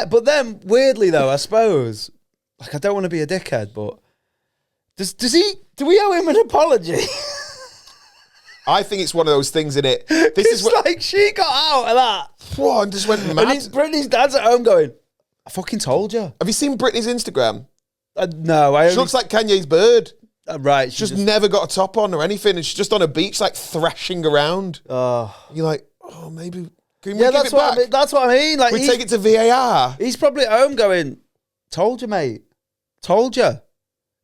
But then weirdly though, I suppose, like I don't want to be a dickhead, but do we owe him an apology? I think it's one of those things in it. This is like she got out of that. Whoa, and just went mad. And Britney's dad's at home going, "I fucking told you." Have you seen Britney's Instagram? No, She looks like Kanye's bird. Right. She's just never got a top on or anything, and she's just on a beach, like thrashing around. You're like, oh, maybe. Can we give that's it back? That's what I mean. Like, we take it to VAR. He's probably at home going, "Told you, mate. Told you.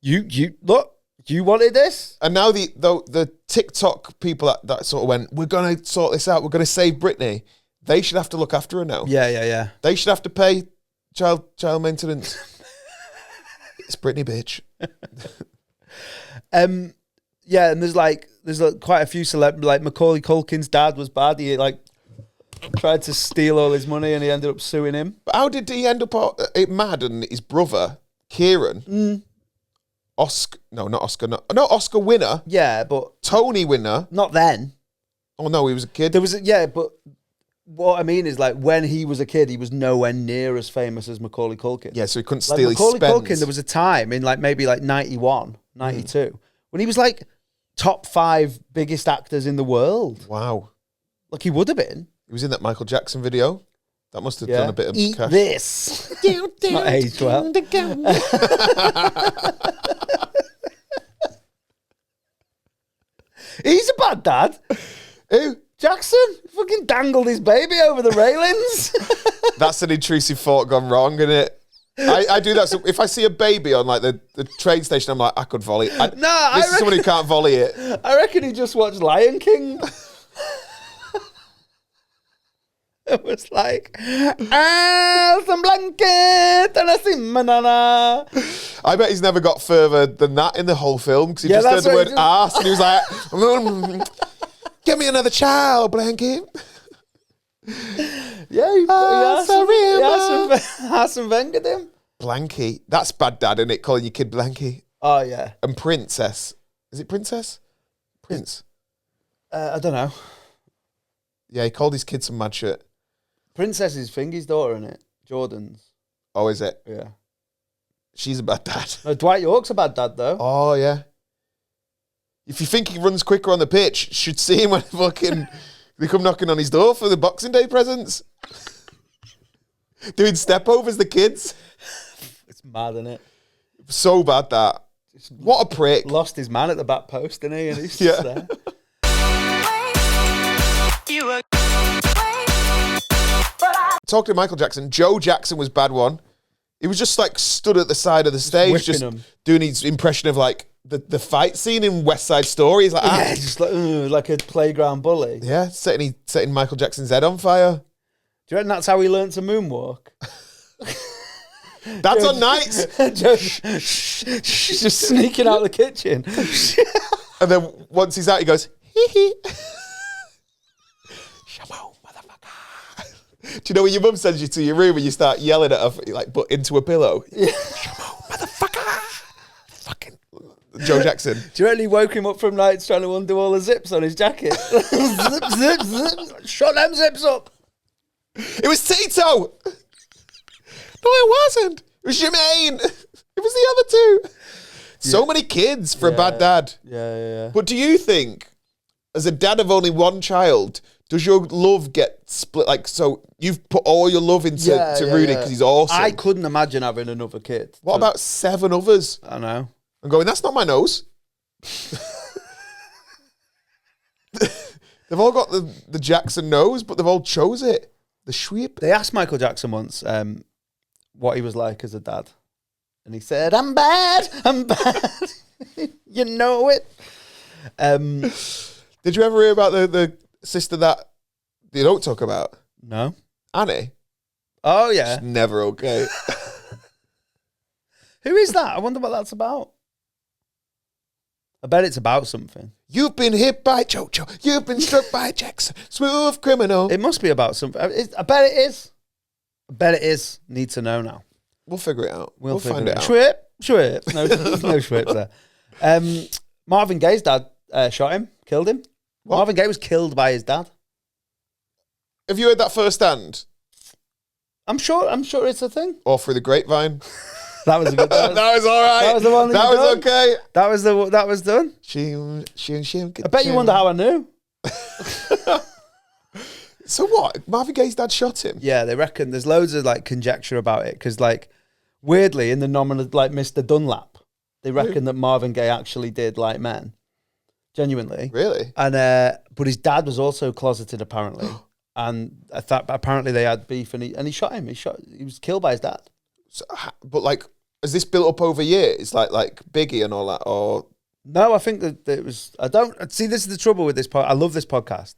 You look. You wanted this." And now the TikTok people that sort of went, "We're gonna sort this out. We're gonna save Britney." They should have to look after her now. Yeah. They should have to pay child maintenance. It's Britney, bitch. Yeah, and there's quite a few like Macaulay Culkin's dad was bad. He like tried to steal all his money and he ended up suing him. But how did he end up mad? And his brother Kieran, Oscar winner. Yeah, but Tony winner. not then. Oh no, he was a kid. But what I mean is, like, when he was a kid, he was nowhere near as famous as Macaulay Culkin. Yeah, so he couldn't Like steal his Macaulay spends. Culkin, there was a time in like maybe like 91, 92, when he was like top 5 biggest actors in the world. Wow. Like he would have been. He was in that Michael Jackson video. That must have done a bit of Eat cash. this. Not aged well. dad. Who? Jackson fucking dangled his baby over the railings. That's an intrusive thought gone wrong, isn't it? I do that. So if I see a baby on like the train station, I'm like, I could volley. This is someone who can't volley it. I reckon he just watched Lion King. It was like, some blanket and a banana. I bet he's never got further than that in the whole film because he just heard the word ass and he was like, "Get me another child blanket." Yeah, he Arsene Wengered him. Blanky. That's bad dad, isn't it? Calling your kid Blanky. Oh, yeah. And Princess. Is it Princess? Prince. I don't know. Yeah, he called his kid some mad shit. Princess is Fingy's daughter, isn't it? Jordan's. Oh, is it? Yeah. She's a bad dad. No, Dwight York's a bad dad, though. Oh, yeah. If you think he runs quicker on the pitch, should see him when fucking they come knocking on his door for the Boxing Day presents. Doing step-overs, the kids. It's mad, isn't it? So bad, that. What a prick. Lost his man at the back post, didn't he? And he's just there. Talking to Michael Jackson, Joe Jackson was bad one. He was just like stood at the side of the stage, just doing his impression of like the fight scene in West Side Story. He's like, just like a playground bully. Yeah, setting Michael Jackson's head on fire. Do you reckon that's how he learned to moonwalk? That's on nights. Just sneaking out the kitchen. And then once he's out, he goes, hee hee. Shamo, motherfucker. Do you know when your mum sends you to your room and you start yelling at her, like, but into a pillow? Yeah. Shamo, motherfucker. Fucking Joe Jackson. Do you reckon he woke him up from nights trying to undo all the zips on his jacket? Zip, zip, zip. Shut them zips up. It was Tito. No, it wasn't. It was Jermaine. It was the other two. So many kids for a bad dad. Yeah. But do you think, as a dad of only one child, does your love get split? Like, so you've put all your love into Rudy because he's awesome. I couldn't imagine having another kid. What about 7 others? I know. I'm going, that's not my nose. They've all got the Jackson nose, but they've all chose it. The sweep. They asked Michael Jackson once what he was like as a dad. And he said, I'm bad. You know it. Did you ever hear about the sister that you don't talk about? No. Annie? Oh, yeah. She's never okay. Who is that? I wonder what that's about. I bet it's about something. You've been hit by Jojo. You've been struck by Jackson. Smooth criminal. It must be about something. I bet it is. I bet it is. Need to know now. We'll figure it out. We'll find it out. Schwip. No schwips there. Marvin Gay's dad shot him, killed him. What? Marvin Gay was killed by his dad. Have you heard that firsthand? I'm sure it's a thing. Or through the grapevine? That was a good. That was all right. That was the one. That was okay. That was done. She. I bet you wonder how I knew. So what? Marvin Gaye's dad shot him? Yeah, they reckon there's loads of like conjecture about it because like weirdly in the nominal like Mr. Dunlap, they reckon that Marvin Gaye actually did like men, genuinely. Really? And but his dad was also closeted apparently, and I thought apparently they had beef and he shot him. He was killed by his dad. So, but like, has this built up over years, like Biggie and all that, or no? I think that it was. I don't see. This is the trouble with this I love this podcast,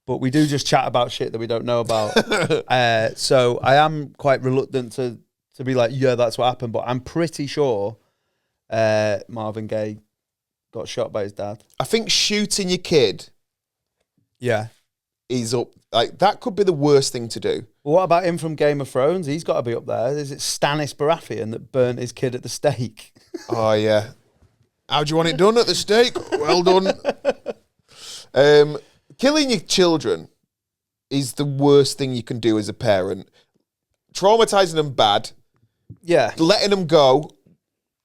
but we do just chat about shit that we don't know about. So I am quite reluctant to be like, yeah, that's what happened. But I'm pretty sure Marvin Gaye got shot by his dad. I think shooting your kid, is up. Like that could be the worst thing to do. Well, what about him from Game of Thrones? He's got to be up there. Is it Stannis Baratheon that burnt his kid at the stake? Oh yeah. How do you want it done at the stake? Well done. Killing your children is the worst thing you can do as a parent. Traumatizing them, bad. Yeah. Letting them go,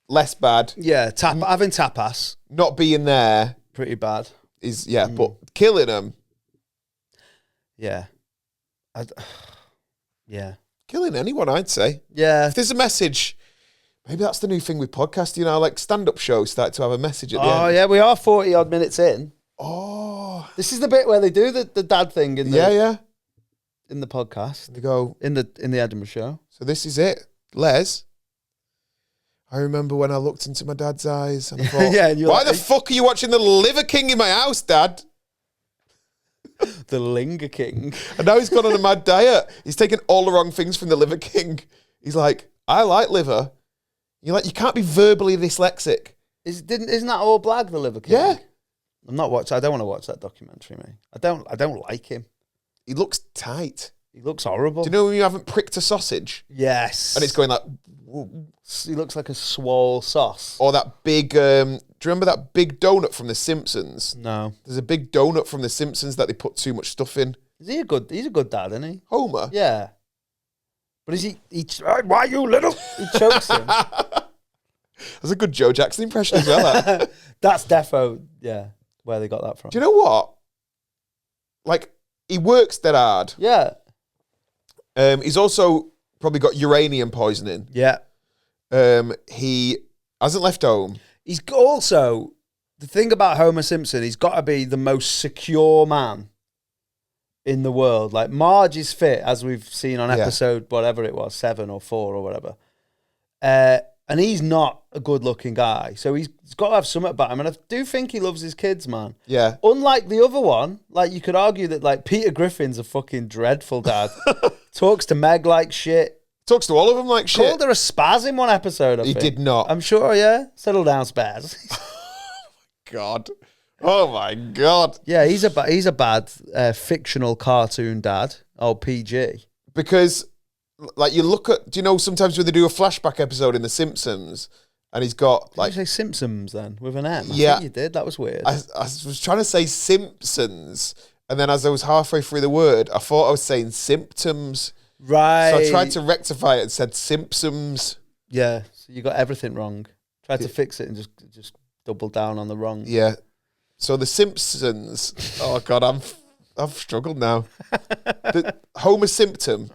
less bad. Yeah. Having tapas. Not being there. Pretty bad. But killing them. Yeah. Yeah. Killing anyone, I'd say. Yeah. If there's a message, maybe that's the new thing with podcasting, like stand-up shows start to have a message at the end. Oh, yeah, we are 40-odd minutes in. Oh. This is the bit where they do the dad thing in the in the podcast. They go in the Edinburgh show. So this is it, Les. I remember when I looked into my dad's eyes and I thought, and why the fuck are you watching the Liver King in my house, Dad? The Linger King. And now he's gone on a mad diet. He's taken all the wrong things from the Liver King. He's like, I like liver. You're like, you can't be verbally dyslexic. Isn't that all Blag, the Liver King? Yeah. I'm not watching. I don't want to watch that documentary, mate. I don't like him. He looks tight. He looks horrible. Do you know when you haven't pricked a sausage? Yes. And it's going like... He looks like a swole sauce. Or that big... do you remember that big donut from The Simpsons? No. There's a big donut from The Simpsons that they put too much stuff in. He's a good dad, isn't he? Homer? Yeah. But is he why you little? He chokes him. That's a good Joe Jackson impression as well. That. That's defo, yeah, where they got that from. Do you know what? Like, he works dead hard. Yeah. He's also probably got uranium poisoning. Yeah. He hasn't left home. He's also, the thing about Homer Simpson, he's got to be the most secure man in the world. Like, Marge is fit, as we've seen on episode, whatever it was, 7 or 4 or whatever. And he's not a good-looking guy. So he's got to have something about him. And I do think he loves his kids, man. Yeah. Unlike the other one, like, you could argue that, like, Peter Griffin's a fucking dreadful dad. Talks to Meg like shit. Talks to all of them like shit. Called her a spaz in one episode, I think. He did not. I'm sure, yeah. Settle down, spaz. God. Oh, my God. Yeah, he's a bad fictional cartoon dad. Oh, PG. Because... Like, you look at... Do you know sometimes when they do a flashback episode in The Simpsons and he's got, like... Did you say Simpsons, then, with an M? Yeah. I think you did. That was weird. I was trying to say Simpsons, and then as I was halfway through the word, I thought I was saying symptoms. Right. So I tried to rectify it and said Simpsons. Yeah, so you got everything wrong. Tried to fix it and just double down on the wrong. Yeah. So The Simpsons... Oh, God, I've struggled now. The Homer symptom...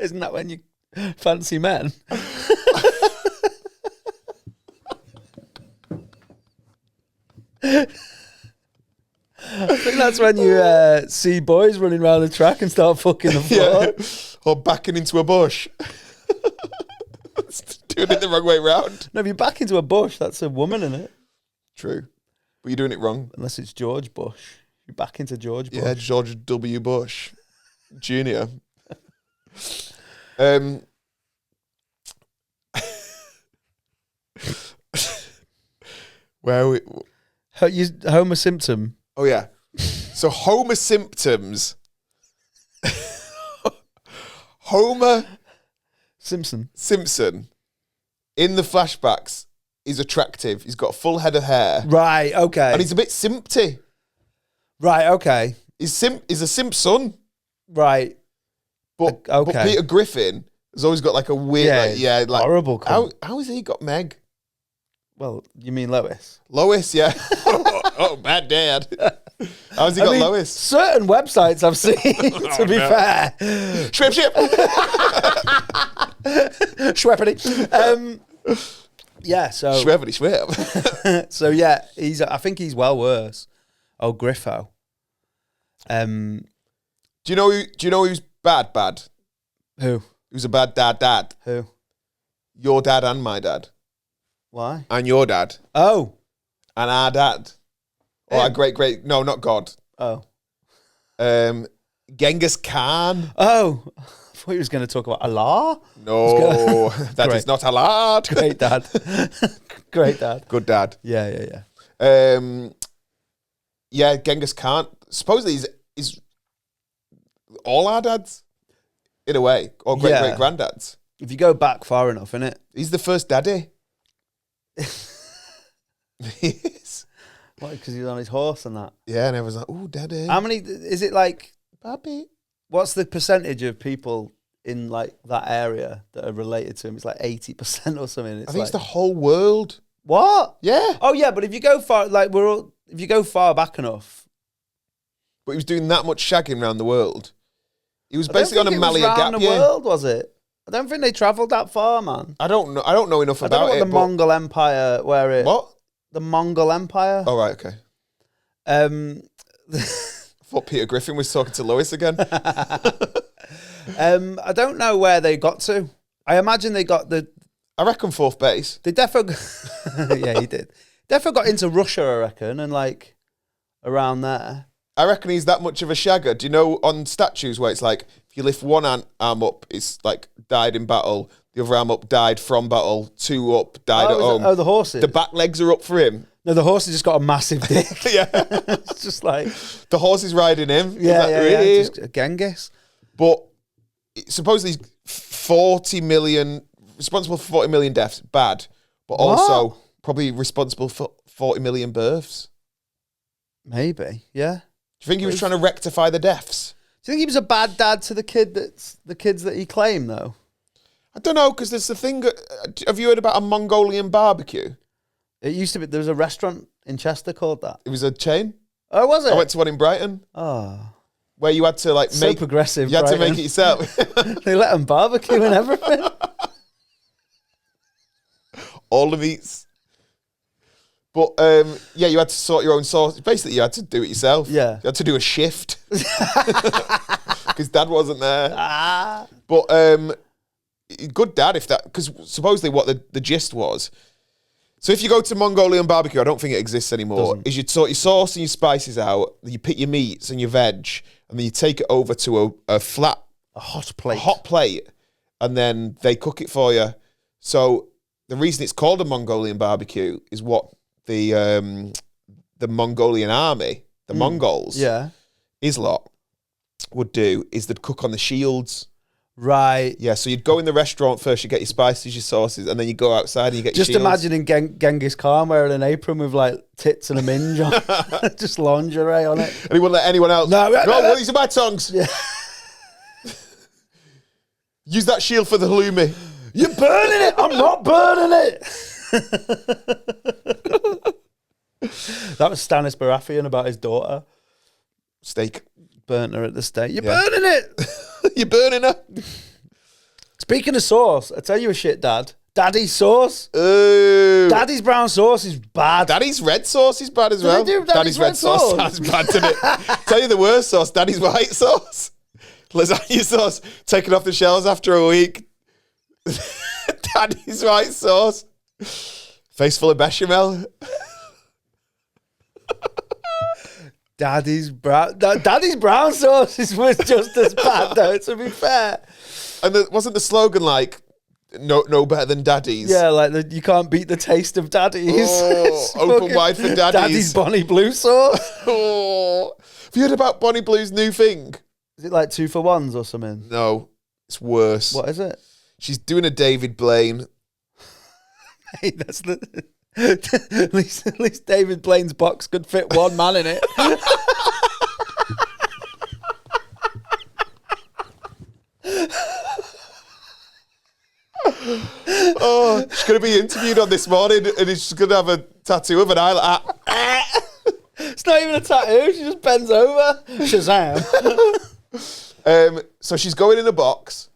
Isn't that when you fancy men? I think that's when you see boys running around the track and start fucking the floor. Yeah. Or backing into a bush. Doing it the wrong way round. No, if you back into a bush, that's a woman, in it? True. But you're doing it wrong. Unless it's George Bush. You back into George Bush. Yeah, George W. Bush Jr. Where are we? Homer Simpson. Oh, yeah. So Homer symptoms. Homer Simpson in the flashbacks is attractive. He's got a full head of hair. Right, okay. And he's a bit simpty. Right, okay. He's a Simpson. Right. But Peter Griffin has always got like a weird, horrible. How has he got Meg? Well, you mean Lois? Lois, yeah. oh, bad dad. How's he got Lois? Certain websites I've seen, to be fair. Shwip. Schweppity. Yeah, so... Schweppity. So, yeah, I think he's well worse. Oh, Griffo. Do you know who's bad? Who? Who's a bad dad? Who? Your dad and my dad. Why? And your dad. Oh. And our dad. Or our great, no, not God. Oh. Genghask Khan. Oh. I thought he was going to talk about Allah. No, that is not allowed. Great dad. Great dad. Good dad. Yeah. Yeah, Genghask Khan. Supposedly he's all our dads, in a way, or great granddads. If you go back far enough, innit? He's the first daddy. He is. What? Because he's on his horse and that. Yeah, and everyone's like, "Oh, daddy." How many? Is it like? Papi. What's the percentage of people in like that area that are related to him? It's like 80% or something. I think it's the whole world. What? Yeah. Oh yeah, but if you go far, like if you go far back enough. But he was doing that much shagging around the world. He was basically on a Malia gap year. World, was it? I don't think they travelled that far, man. I don't know enough about it. I don't know what the Mongol Empire, where it... What? the Mongol Empire. Oh, right, okay. Um, I thought Peter Griffin was talking to Lois again. I don't know where they got to. I imagine they got I reckon fourth base. They defo. Yeah, he did. Defo got into Russia, I reckon, and like around there. I reckon he's that much of a shagger. Do you know on statues where it's like, if you lift one arm up, it's like died in battle. The other arm up, died from battle. Two up, died at home. Oh, the horses. The back legs are up for him. No, the horse has just got a massive dick. Yeah. It's just like... The horse is riding him. Yeah. Just a Genghis. But supposedly 40 million, responsible for 40 million deaths, bad. But also probably responsible for 40 million births. Maybe, yeah. Do you think he was trying to rectify the deaths? Do you think he was a bad dad to the kids that he claimed, though? I don't know, because there's the thing... have you heard about a Mongolian barbecue? It used to be... There was a restaurant in Chester called that. It was a chain. Oh, was it? I went to one in Brighton. Oh. Where you had to like so progressive. You had to make it yourself. They let them barbecue and everything. All the meats. But yeah, you had to sort your own sauce. Basically, you had to do it yourself. Yeah. You had to do a shift. Because Dad wasn't there. Ah. But good dad if that... Because supposedly what the gist was... So if you go to Mongolian barbecue, I don't think it exists anymore, is you sort your sauce and your spices out, you pick your meats and your veg, and then you take it over to a hot plate, and then they cook it for you. So the reason it's called a Mongolian barbecue is what the Mongolian army, the Mongols, Islot, would do is they'd cook on the shields. Right. Yeah, so you'd go in the restaurant first, you get your spices, your sauces, and then you go outside and you get your shields. Just imagining Genghis Khan wearing an apron with like tits and a minge on. Just lingerie on it. And he wouldn't let anyone else. No, these are my tongues. Yeah. Use that shield for the halloumi. You're burning it. I'm not burning it. That was Stannis Baratheon about his daughter. Steak. Burnt her at the stake. You're burning it. You're burning her. Speaking of sauce, I tell you a shit, Dad. Daddy's sauce. Ooh. Daddy's brown sauce is bad. Daddy's red sauce is bad as well. They do Daddy's red sauce. Sounds bad, doesn't it? Tell you the worst sauce, Daddy's white sauce. Lasagna sauce, taken off the shelves after a week. Daddy's white sauce. Face full of bechamel. Daddy's brown sauce was just as bad, though, to be fair. And wasn't the slogan like, no better than Daddy's? Yeah, like you can't beat the taste of Daddy's. Oh, open wide for Daddy's. Daddy's Bonnie Blue sauce. Oh. Have you heard about Bonnie Blue's new thing? Is it like 2-for-1s or something? No, it's worse. What is it? She's doing a David Blaine. Hey, that's the... at least David Blaine's box could fit one man in it. Oh, she's going to be interviewed on This Morning and she's going to have a tattoo of an eye like that. It's not even a tattoo, she just bends over. Shazam. So she's going in a box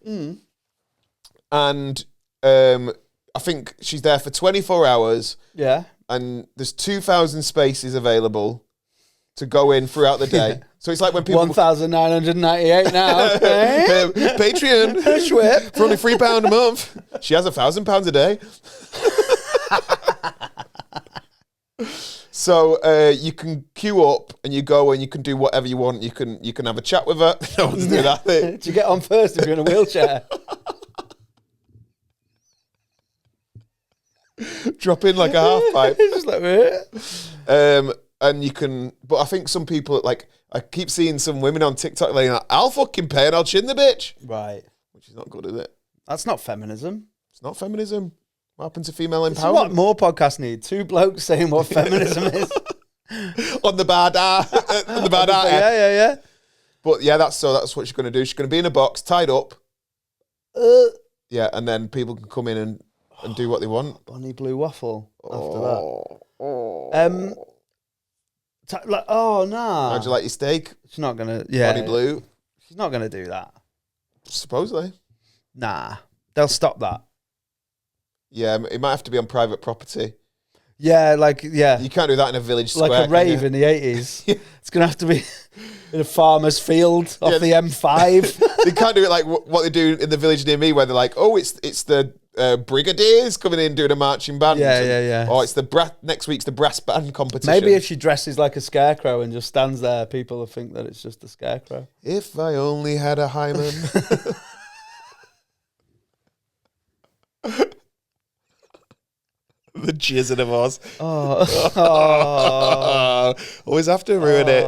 and I think she's there for 24 hours. Yeah. And there's 2,000 spaces available to go in throughout the day. So it's like when people... 1,998 now. Patreon. Schwip. For only £3 a month. She has £1,000 a day. So you can queue up and you go and you can do whatever you want. You can have a chat with her. No one's doing that thing. Do you get on first if you're in a wheelchair? Drop in like a half pipe. Just like, and you can, but I think some people, like, I keep seeing some women on TikTok like, I'll fucking pay and I'll chin the bitch. Right. Which is not good, is it? That's not feminism. It's not feminism. What happened to female empowerment? This is what more podcasts need. Two blokes saying what feminism is. On the bad art. On the bad art. Yeah. But yeah, that's what she's going to do. She's going to be in a box, tied up. Yeah, and then people can come in and do what they want. Bonnie Blue waffle after that. Nah. How'd you like your steak? She's not gonna. Yeah, Bonnie Blue. She's not gonna do that. Supposedly. Nah, they'll stop that. Yeah, it might have to be on private property. Yeah, like, yeah. You can't do that in a village square. Like a rave in the 80s. It's going to have to be in a farmer's field off the M5. They can't do it like what they do in the village near me, where they're like, oh, it's the brigadiers coming in doing a marching band. Yeah. Or it's next week's the brass band competition. Maybe if she dresses like a scarecrow and just stands there, people will think that it's just a scarecrow. If I only had a hymen. The Jizzard of Oz. Always have to ruin it.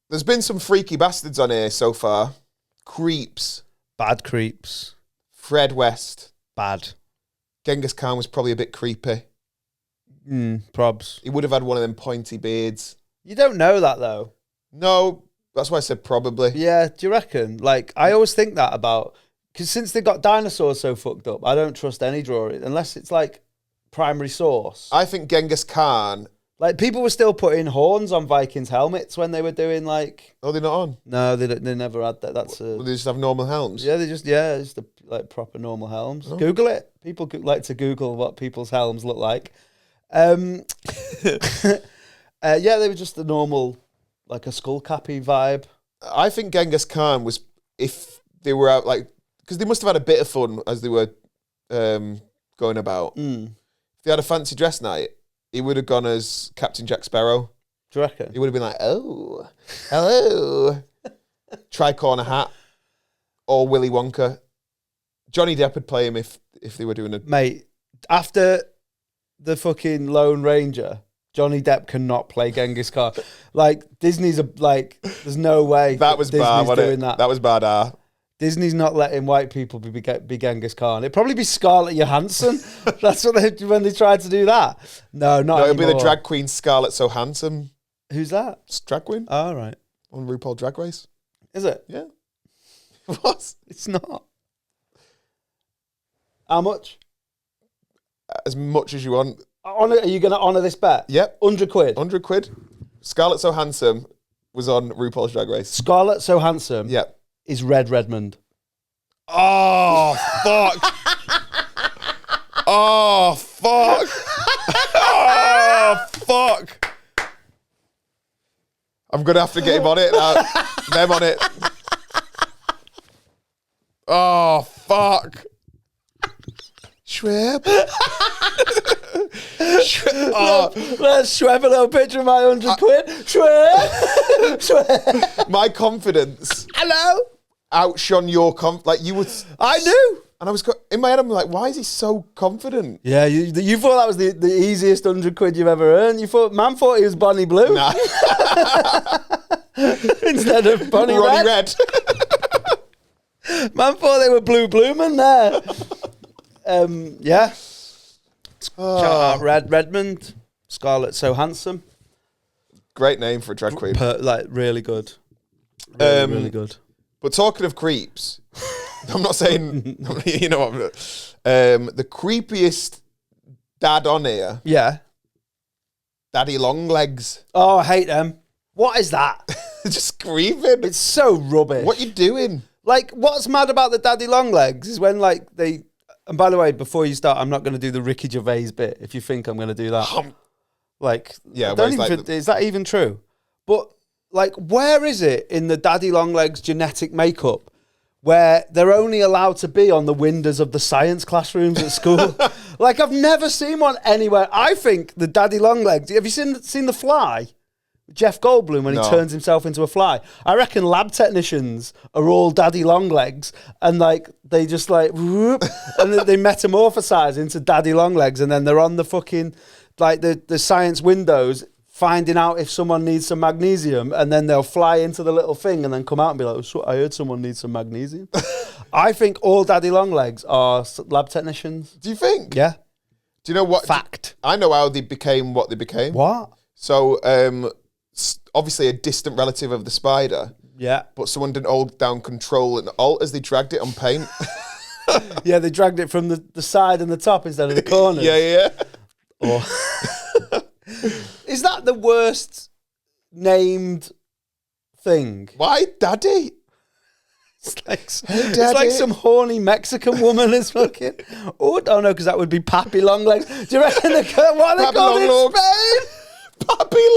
There's been some freaky bastards on here so far. Creeps. Bad creeps. Fred West. Bad. Genghask Khan was probably a bit creepy. Probs. He would have had one of them pointy beards. You don't know that, though. No, that's why I said probably. Yeah, do you reckon? Like, I always think that about... Because since they got dinosaurs so fucked up, I don't trust any drawing, unless it's, like, primary source. I think Genghask Khan... Like, people were still putting horns on Vikings' helmets when they were doing, like... Oh, they're not on? No, they never had that. That's Well, they just have normal helms? Yeah, just like proper normal helms. Oh. Google it. People like to Google what people's helms look like. Yeah, they were just a normal, like a skull cappy vibe. I think Genghask Khan was, if they were out, like... Because they must have had a bit of fun as they were going about. If they had a fancy dress night, he would have gone as Captain Jack Sparrow. Do you reckon? He would have been like, oh, hello. Tricorner hat. Or Willy Wonka. Johnny Depp would play him if they were doing a... Mate, after the fucking Lone Ranger, Johnny Depp cannot play Genghask Khan. Like, Disney's like, there's no way that was Disney's bad, wasn't doing it? that. That was bad, Disney's not letting white people be Genghask Khan. It'd probably be Scarlett Johansson. That's what when they tried to do that. No, not it'll anymore. be the drag queen Scarlett So Handsome. Who's that? It's drag queen. Oh, right. On RuPaul Drag Race. Is it? Yeah. What? It's not. How much? As much as you want. Are you going to honour this bet? Yep. 100 quid. 100 quid. Scarlett So Handsome was on RuPaul's Drag Race. Scarlett So Handsome is Red Redmond. Oh, fuck. Oh, fuck. Oh, fuck. I'm going to have to get him on it now. Them on it. Oh, fuck. Shweb. Let's Shweb a little picture of my 100 quid. Shweb. My confidence. Hello. Outshone your like you would. I knew. And I was in my head. I'm like, why is he so confident? Yeah, you thought that was the easiest 100 quid you've ever earned. Man thought he was Bonnie Blue. Nah. Instead of Bonnie Ronnie Red. Red. Man thought they were Blue Bloomin' there. Yeah. Shout out Redmond. Scarlett So Handsome. Great name for a drag queen. Like really good. Really good. But talking of creeps, I'm not saying, you know what, the creepiest dad on here, Yeah. Daddy Longlegs. Oh, I hate them. What is that? Just screaming. It's so rubbish. What you doing? Like, what's mad about the Daddy Longlegs is when, like, they... And by the way, before you start, I'm not going to do the Ricky Gervais bit, if you think I'm going to do that. Like, Yeah, I don't even, like is that even true? But, like, where is it in the Daddy Longlegs genetic makeup where they're only allowed to be on the windows of the science classrooms at school? Like, I've never seen one anywhere. I think the Daddy Longlegs... Have you seen The Fly? Jeff Goldblum when he turns himself into a fly. I reckon lab technicians are all Daddy Longlegs, and like they just like whoop, and they metamorphosize into Daddy Longlegs, and then they're on the fucking like the science windows finding out if someone needs some magnesium, and then they'll fly into the little thing and then come out and be like, "So I heard someone needs some magnesium." I think all Daddy Longlegs are lab technicians. Do you think? Yeah. Do you know what? Fact. I know how they became what they became. What? So, obviously a distant relative of the spider. Yeah. But someone didn't hold down control and alt as they dragged it on paint. Yeah, they dragged it from the side and the top instead of the corners. Yeah. Or is that the worst named thing? Why Daddy? It's like some horny Mexican woman is fucking. Oh, don't know, because that would be Pappy Longlegs. Do you reckon what are they called in Spain? Pappy.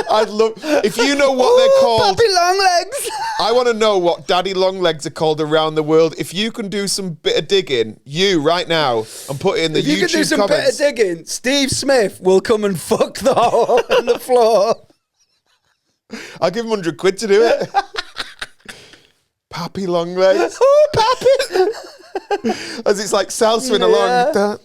I'd love if you know what they're called. Pappy Longlegs. I want to know what Daddy Longlegs are called around the world. If you can do some bit of digging, right now, and put it in the YouTube comments. If you can do some bit of digging, Steve Smith will come and fuck the hole on the floor. I'll give him £100 to do it. Pappy Longlegs. Oh, Pappy. As it's like salsaing along.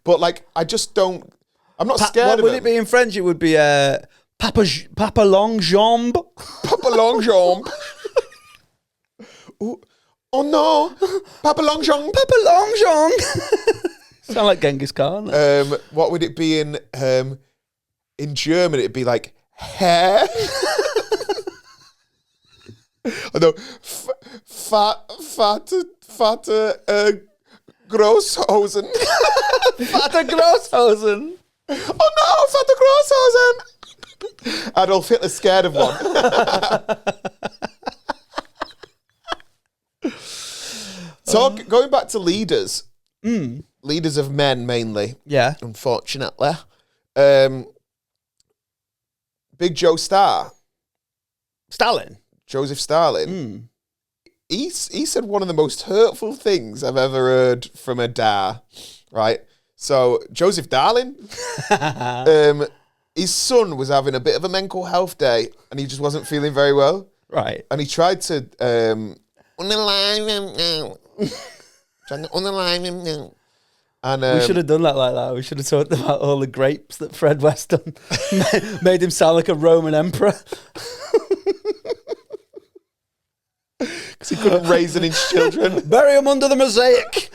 But like, I just don't. I'm not scared what of would it be in French? It would be Papa Longjambe. Papa Longjambe. Oh no, Papa Longjambe. Papa Longjambe. Sound like Genghask Khan. What would it be in German? It'd be like hair. I know. Vater Großhosen. Vater Großhosen. Oh no, Vater Großhosen. Adolf Hitler's scared of one. So going back to leaders, leaders of men mainly. Yeah. Unfortunately. Big Joe Stalin. Joseph Stalin. He said one of the most hurtful things I've ever heard from a dad, right? So Joseph Stalin, his son was having a bit of a mental health day and he just wasn't feeling very well. Right. And he tried to unalive him now. Trying to unalive him now. And, we should have done that like that. We should have talked about all the grapes that Fred Weston made him sound like a Roman emperor. Because he couldn't raise an inch children. Bury him under the mosaic.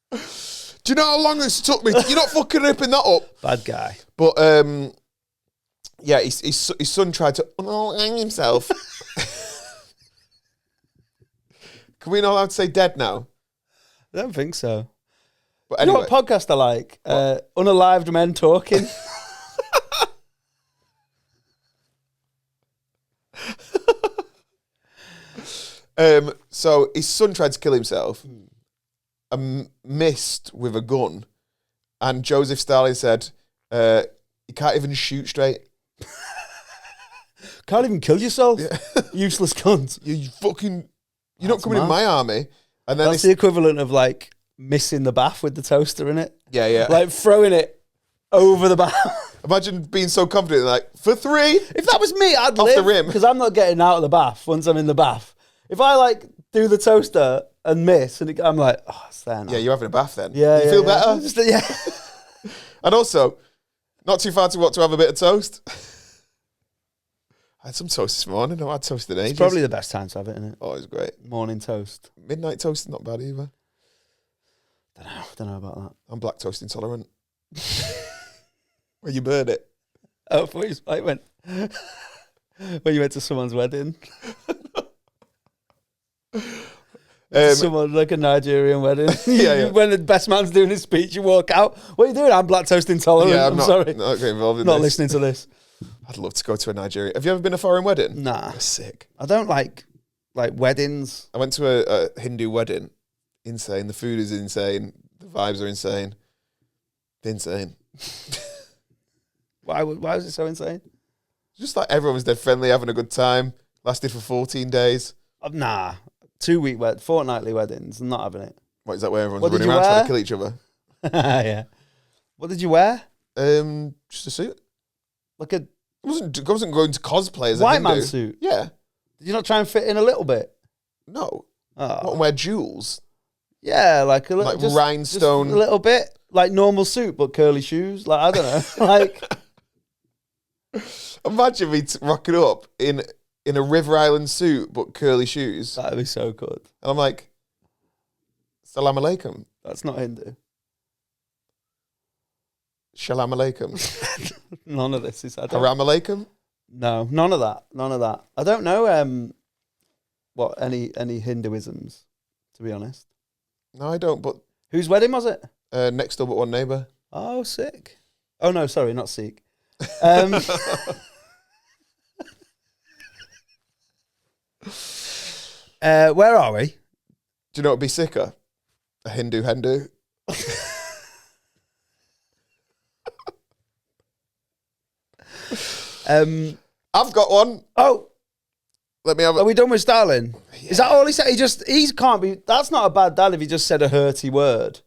Do you know how long this took me? You're not fucking ripping that up. Bad guy. But, yeah, his son tried to hang himself. Can we not allowed to say dead now? I don't think so. But anyway. You know what podcast I like? Unalived men talking. So his son tried to kill himself and missed with a gun. And Joseph Stalin said, you can't even shoot straight. Can't even kill yourself. Yeah. Useless cunt. You're not coming in my army. And then that's the equivalent of like missing the bath with the toaster in it. Yeah, yeah. Like throwing it over the bath. Imagine being so confident, like, for 3. If that was me, I'd off live. The rim. Because I'm not getting out of the bath once I'm in the bath. If I like do the toaster and miss, and I'm like, oh, it's there now. Yeah, you're having a bath then. Yeah, you feel better? Just, yeah. And also, not too far to what to have a bit of toast. I had some toast this morning. I had toast in ages. It's probably the best time to have it, isn't it? Oh, it's great. Morning toast. Midnight toast is not bad either. Don't know about that. I'm black toast intolerant. Where you burn it. Oh, I thought I went when you went to someone's wedding. Someone like a Nigerian wedding. Yeah. When the best man's doing his speech, you walk out. What are you doing? I'm black toast intolerant. Yeah, I'm sorry. Not getting involved in not this. listening to this. I'd love to go to a Nigerian. Have you ever been to a foreign wedding? Nah. They're sick. I don't like weddings. I went to a Hindu wedding. Insane. The food is insane. The vibes are insane. Insane. Why was it so insane? Just like everyone was dead friendly, having a good time. Lasted for 14 days. Nah. 2-week fortnightly weddings. I'm not having it. What is that where everyone's running around trying to kill each other? Yeah. What did you wear? Just a suit. Like a... I wasn't going to cosplay as a white Hindu. man suit? Yeah. Did you not try and fit in a little bit? No. Oh. What, wear jewels? Yeah, like a little... Like rhinestone. Just a little bit. Like normal suit, but curly shoes. Like, I don't know. Like... Imagine me rocking up in a River Island suit, but curly shoes. That'd be so good. And I'm like, Salam alaikum. That's not Hindu. Shalom alaikum. None of this is... Haram alaikum? No, none of that. None of that. I don't know what any Hinduisms, to be honest. No, I don't, but... Whose wedding was it? Next door but one neighbour. Oh, sick. Oh, no, sorry, not Sikh. Where are we? Do you know what would be sicker? A Hindu Hindu. I've got one. Oh, Let me have are it. we done with Stalin? Yeah. Is that all he said? He can't be. That's not a bad dad if he just said a hurty word.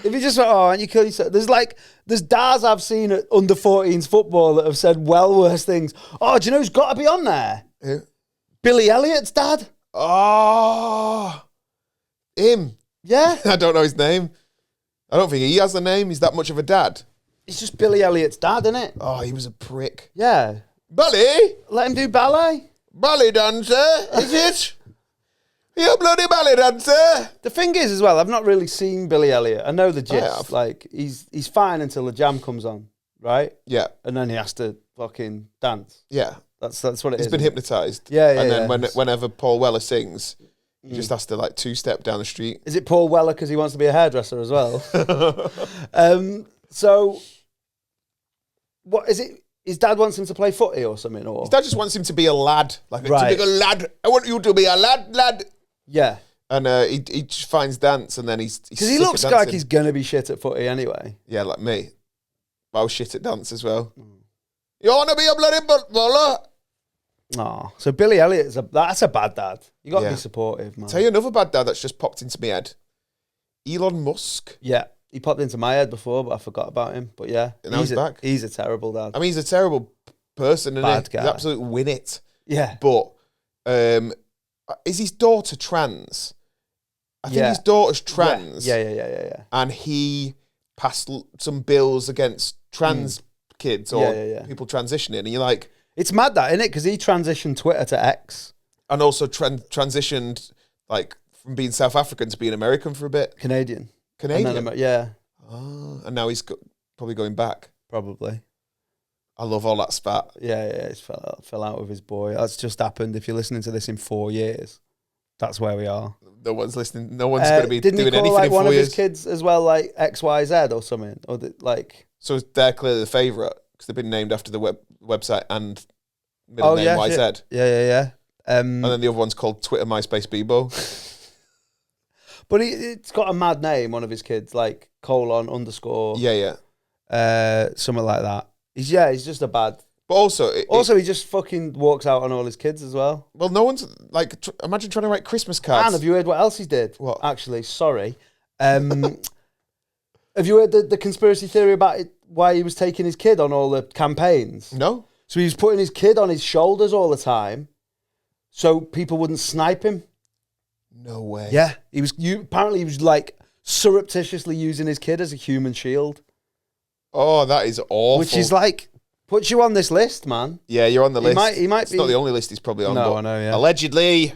If he just went, oh, and you kill yourself. There's dads I've seen at under 14s football that have said well worse things. Oh, do you know who's got to be on there? Who? Billy Elliott's dad. Oh, him. Yeah. I don't know his name. I don't think he has a name. He's that much of a dad. It's just Billy Elliott's dad, isn't it? Oh, he was a prick. Yeah. Ballet? Let him do ballet. Ballet dancer, is it? You a bloody ballet dancer. The thing is, as well, I've not really seen Billy Elliot. I know the I gist. have. Like, he's fine until the jam comes on, right? Yeah, And then he has to fucking dance. yeah. That's what it is. He's been hypnotised. Yeah, yeah, And then yeah. whenever Paul Weller sings, he just has to like two-step down the street. Is it Paul Weller because he wants to be a hairdresser as well? So, what is it? His dad wants him to play footy or something, or His dad just wants him to be a lad. Like, Right. to be a lad. I want you to be a lad. yeah, And he just finds dance, and then he's because he sick looks at like dancing. he's gonna be shit at footy anyway. Yeah, like me. But I was shit at dance as well. You want to be a bloody footballer? Oh, so Billy Elliot that's a bad dad. You got to Yeah. be supportive, man. Tell you another bad dad that's just popped into my head. Elon Musk. Yeah, he popped into my head before, but I forgot about him. But yeah, And now he's back. He's a terrible dad. I mean, he's a terrible person, isn't Bad he? guy. He's an absolute win it. Yeah, But is his daughter trans? I think Yeah. his daughter's trans. Yeah. And he passed some bills against trans kids or Yeah. people transitioning. And you're like, It's mad that, isn't it? Because he transitioned Twitter to X. and also transitioned like from being South African to being American for a bit. Canadian. Canadian. And then, yeah, And now he's probably going back. probably. I love all that spat. Yeah, he's fell out with his boy. That's just happened. If you're listening to this in 4 years, that's where we are. No one's listening. No one's going to be Didn't doing he call anything like in one 4 of years. his kids as well, like XYZ or something? Or like... So they're clearly the favourite because they've been named after the website and middle name YZ. shit. Yeah. And then the other one's called Twitter, MySpace, Bebo. But it's got a mad name, one of his kids, like :_ Yeah. something like that. He's just a bad... But also, he just fucking walks out on all his kids as well. well, no one's like, imagine trying to write Christmas cards. And have you heard what else he did? What? Actually, sorry. Have you heard the conspiracy theory about why he was taking his kid on all the campaigns? No? So he was putting his kid on his shoulders all the time so people wouldn't snipe him. No way. Yeah. Apparently he was like surreptitiously using his kid as a human shield. Oh, that is awful. Which is like, puts you on this list, man. Yeah, you're on the list. He might it's be... not the only list he's probably on. No, but I know, yeah. Allegedly.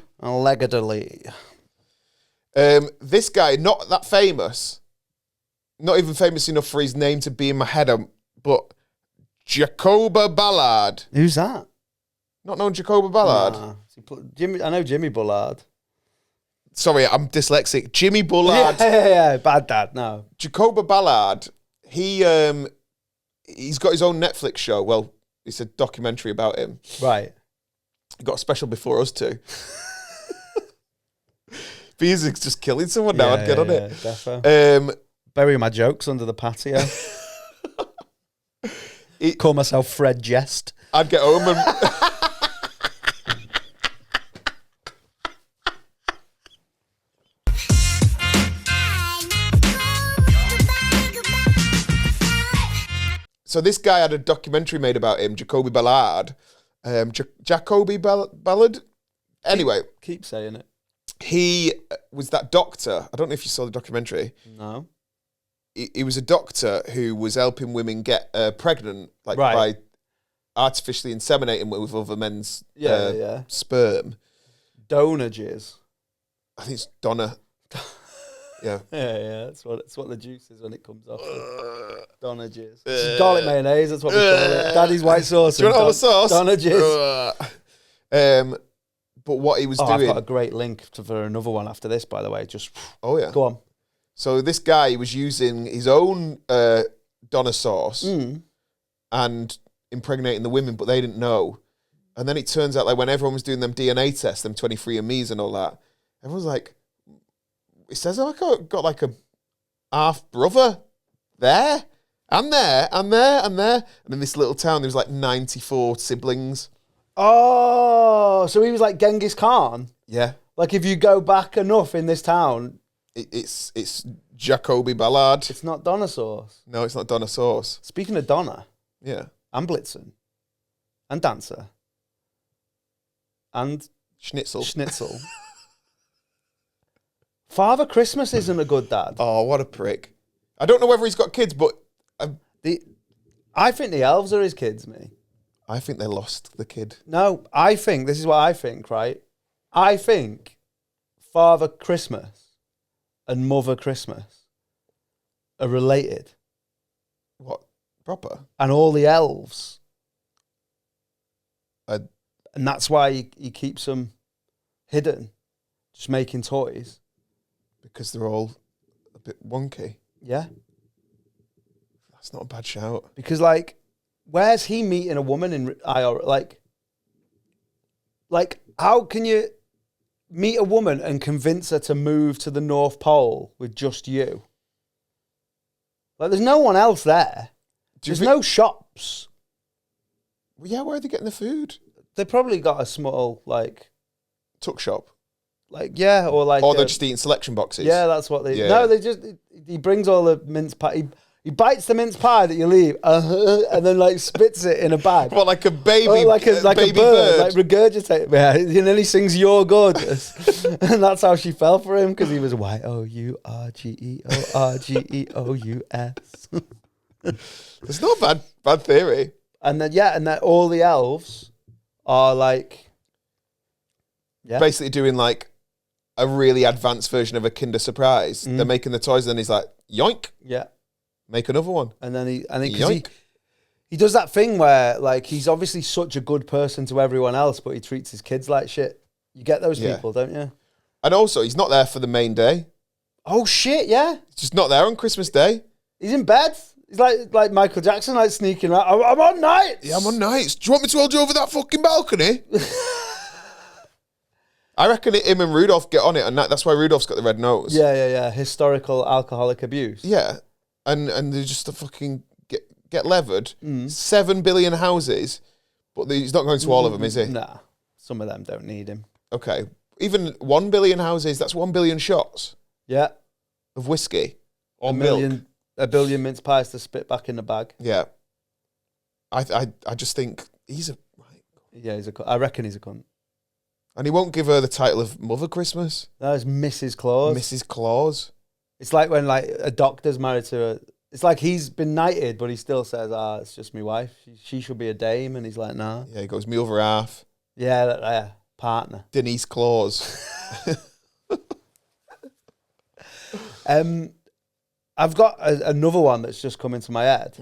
This guy, not that famous, not even famous enough for his name to be in my head, but Jacoba Ballard. Who's that? Not known Jacoba Ballard? Nah. I know Jimmy Bullard. Sorry, I'm dyslexic. Jimmy Bullard. Yeah. Bad dad, no. Jacoba Ballard, he's got his own Netflix show. Well, it's a documentary about him. Right. He got a special before us too. Music's just killing someone now. I'd get on it. Defo. Bury my jokes under the patio. Call myself Fred Jest. I'd get home and... So this guy had a documentary made about him, Jacoby Ballard. Jacoby Ballard? Anyway. Keep saying it. He was that doctor. I don't know if you saw the documentary. No. He was a doctor who was helping women get pregnant, like Right. by artificially inseminating with other men's Yeah. sperm. Donor jizz. I think it's Donna. Yeah. Yeah. That's what the juice is when it comes off. Donor jizz. It's garlic mayonnaise. That's what we call it. Daddy's white sauce. Do you want all the sauce? Donor jizz. But what he was I've doing... got a great link for another one after this, by the way. Just Oh, yeah. go on. So this guy was using his own Donna sauce and impregnating the women, but they didn't know. And then it turns out, like, when everyone was doing them DNA tests, them 23andMe's and all that, everyone was like, it says, oh, I got like a half brother there, and there, and there, and there. And in this little town, there was like 94 siblings. Oh, so he was like Genghis Khan? Yeah. Like, if you go back enough in this town... It's Jacoby Ballard. It's not Donna sauce. No, it's not Donna sauce. Speaking of Donna... Yeah. And Blitzen. And Dancer. And... Schnitzel. Father Christmas isn't a good dad. Oh, what a prick. I don't know whether he's got kids, but... I think the elves are his kids, me. I think they lost the kid. No, I think... This is what I think, right? I think Father Christmas and Mother Christmas are related. What? Proper? And all the elves. I- And that's why he keeps them hidden, just making toys. Because they're all a bit wonky. Yeah. That's not a bad shout. Because, like, where's he meeting a woman in IR? Like, how can you meet a woman and convince her to move to the North Pole with just you? Like, there's no one else there. There's no shops. Well, yeah, where are they getting the food? They probably got a small, like... Tuck shop. Like, yeah, or like... Or they're just eating selection boxes. Yeah, that's what they... Yeah. No, they just... He brings all the mince pie... He bites the mince pie that you leave, and then like spits it in a bag. What, like a baby? Oh, like a baby bird, like regurgitate. Yeah, and then he sings "You're Gorgeous," and that's how she fell for him because he was YOURGEORGEOUS. It's not a bad theory. And then and then all the elves are like, basically doing like a really advanced version of a Kinder Surprise. They're making the toys, and then he's like, yoink. Yeah. Make another one. And then he does that thing where like he's obviously such a good person to everyone else, but he treats his kids like shit. You get those people, don't you? And also, he's not there for the main day. Oh shit, yeah. He's just not there on Christmas Day. He's in bed. He's like Michael Jackson, like sneaking around. I'm on nights. Yeah, I'm on nights. Do you want me to hold you over that fucking balcony? I reckon him and Rudolph get on it, and that's why Rudolph's got the red nose. Yeah. Historical alcoholic abuse. Yeah. And they just fucking get levered. 7 billion houses, but he's not going to all of them, is he? Nah, some of them don't need him. Okay. Even 1 billion houses, that's 1 billion shots Yeah. of whiskey or milk. A billion mince pies to spit back in the bag. Yeah. I just think he's a... Yeah, I reckon he's a cunt. And he won't give her the title of Mother Christmas. That is Mrs. Claus. Mrs. Claus. It's like when like a doctor's married to a... It's like he's been knighted, but he still says, it's just my wife. She should be a dame. And he's like, nah. Yeah, he goes, me other half. Yeah, partner. Denise Claus. I've got another one that's just come into my head.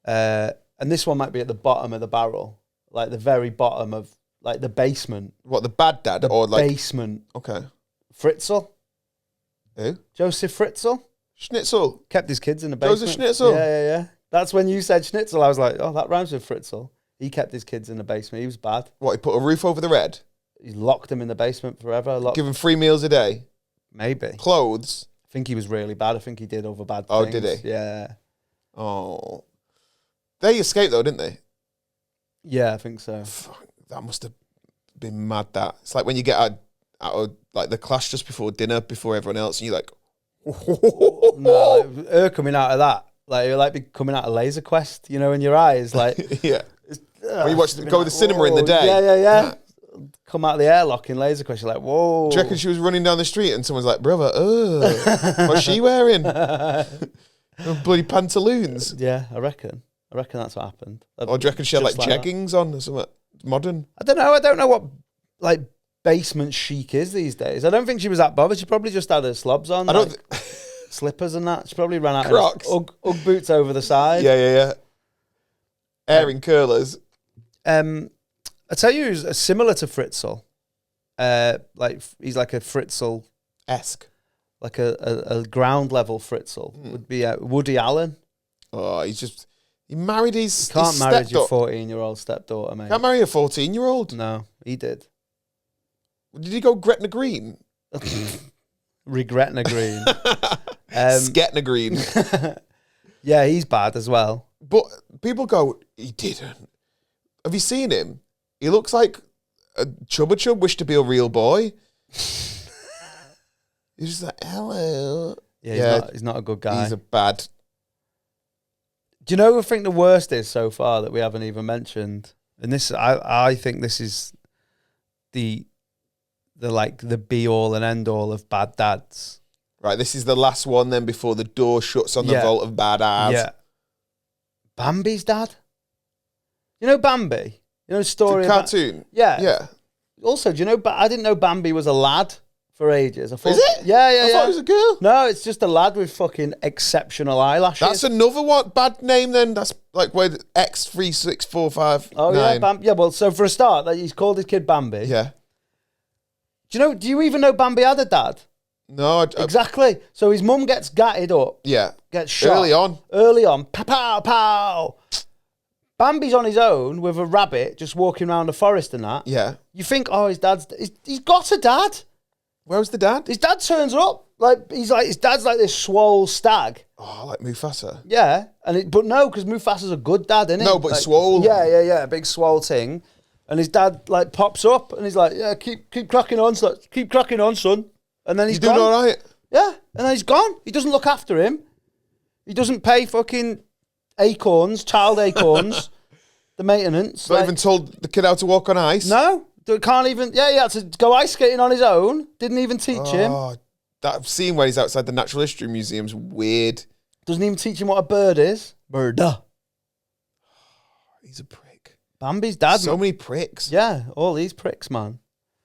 And this one might be at the bottom of the barrel. Like the very bottom of... Like the basement. What, the bad dad? Or like basement. Okay. Fritzl. Who? Joseph Fritzl. Schnitzel. Kept his kids in the basement. Joseph Schnitzel. Yeah. That's when you said Schnitzel. I was like, oh, that rhymes with Fritzl. He kept his kids in the basement. He was bad. What, he put a roof over the red? He locked them in the basement forever. Give him 3 meals a day? Maybe. Clothes? I think he was really bad. I think he did other bad things. Oh, did he? Yeah. Oh. They escaped though, didn't they? Yeah, I think so. Fuck, that must have been mad, that. It's like when you get out of like the class just before dinner, before everyone else, and you're like... No, like, her coming out of that, like you're like coming out of Laser Quest, you know, in your eyes, like yeah. When you watch go to the cinema in the day, yeah. Come out of the airlock in Laser Quest, you're like, whoa. Do you reckon she was running down the street and someone's like, brother, what's she wearing? Bloody pantaloons. Yeah, I reckon that's what happened. Or do you reckon she had like jeggings on or something modern? I don't know what like basement chic is these days. I don't think she was that bothered. She probably just had her slobs on. I don't slippers and that. She probably ran out Crocs. of Ugg boots over the side. Yeah. Airing curlers. I tell you, who's similar to Fritzl. Like he's like a Fritzl-esque, like a ground level Fritzl would be Woody Allen. Oh, he's just He married his Can't marry your stepdaughter. 14-year-old stepdaughter, mate. Can't marry a 14-year-old. No, he did. Did he go Gretna Green? Regretna Green. Sketna Green. Yeah, he's bad as well. But people go, he didn't. Have you seen him? He looks like a Chubba Chub wished to be a real boy. He's just like, hello. Yeah, he's not a good guy. He's a bad. Do you know what I think the worst is so far that we haven't even mentioned? And this, I think this is the be all and end all of bad dads. Right, this is the last one then before the door shuts on the vault of bad ads. Yeah. Bambi's dad? You know Bambi? You know the story the cartoon? Yeah. Yeah. Also, do you know, I didn't know Bambi was a lad for ages. I thought, Is it? Yeah, I thought it was a girl. No, it's just a lad with fucking exceptional eyelashes. That's another one bad name then. That's like where X36459. Oh, yeah, Bambi. Yeah, well, so for a start, he's called his kid Bambi. Yeah. Do you even know Bambi had a dad? No. Exactly. So his mum gets gatted up. Yeah. Gets shot. Early on. Pow, pow, pow. Bambi's on his own with a rabbit just walking around the forest and that. Yeah. You think, oh, he's got a dad. Where's the dad? His dad turns up. His dad's like this swole stag. Oh, like Mufasa. Yeah. But no, because Mufasa's a good dad, isn't he? No, but swole. Yeah. Big swole thing. And his dad pops up and he's like, yeah, keep cracking on, son. Keep cracking on, son. And then he's doing gone. all right. Yeah. And then he's gone. He doesn't look after him. He doesn't pay fucking child acorns, the maintenance. Not even told the kid how to walk on ice. No. Can't even. Yeah, he had to go ice skating on his own. Didn't even teach him. That scene where he's outside the Natural History Museum's weird. Doesn't even teach him what a bird is. Bird. He's a prick. Bambi's dad. So many pricks. Yeah, all these pricks, man.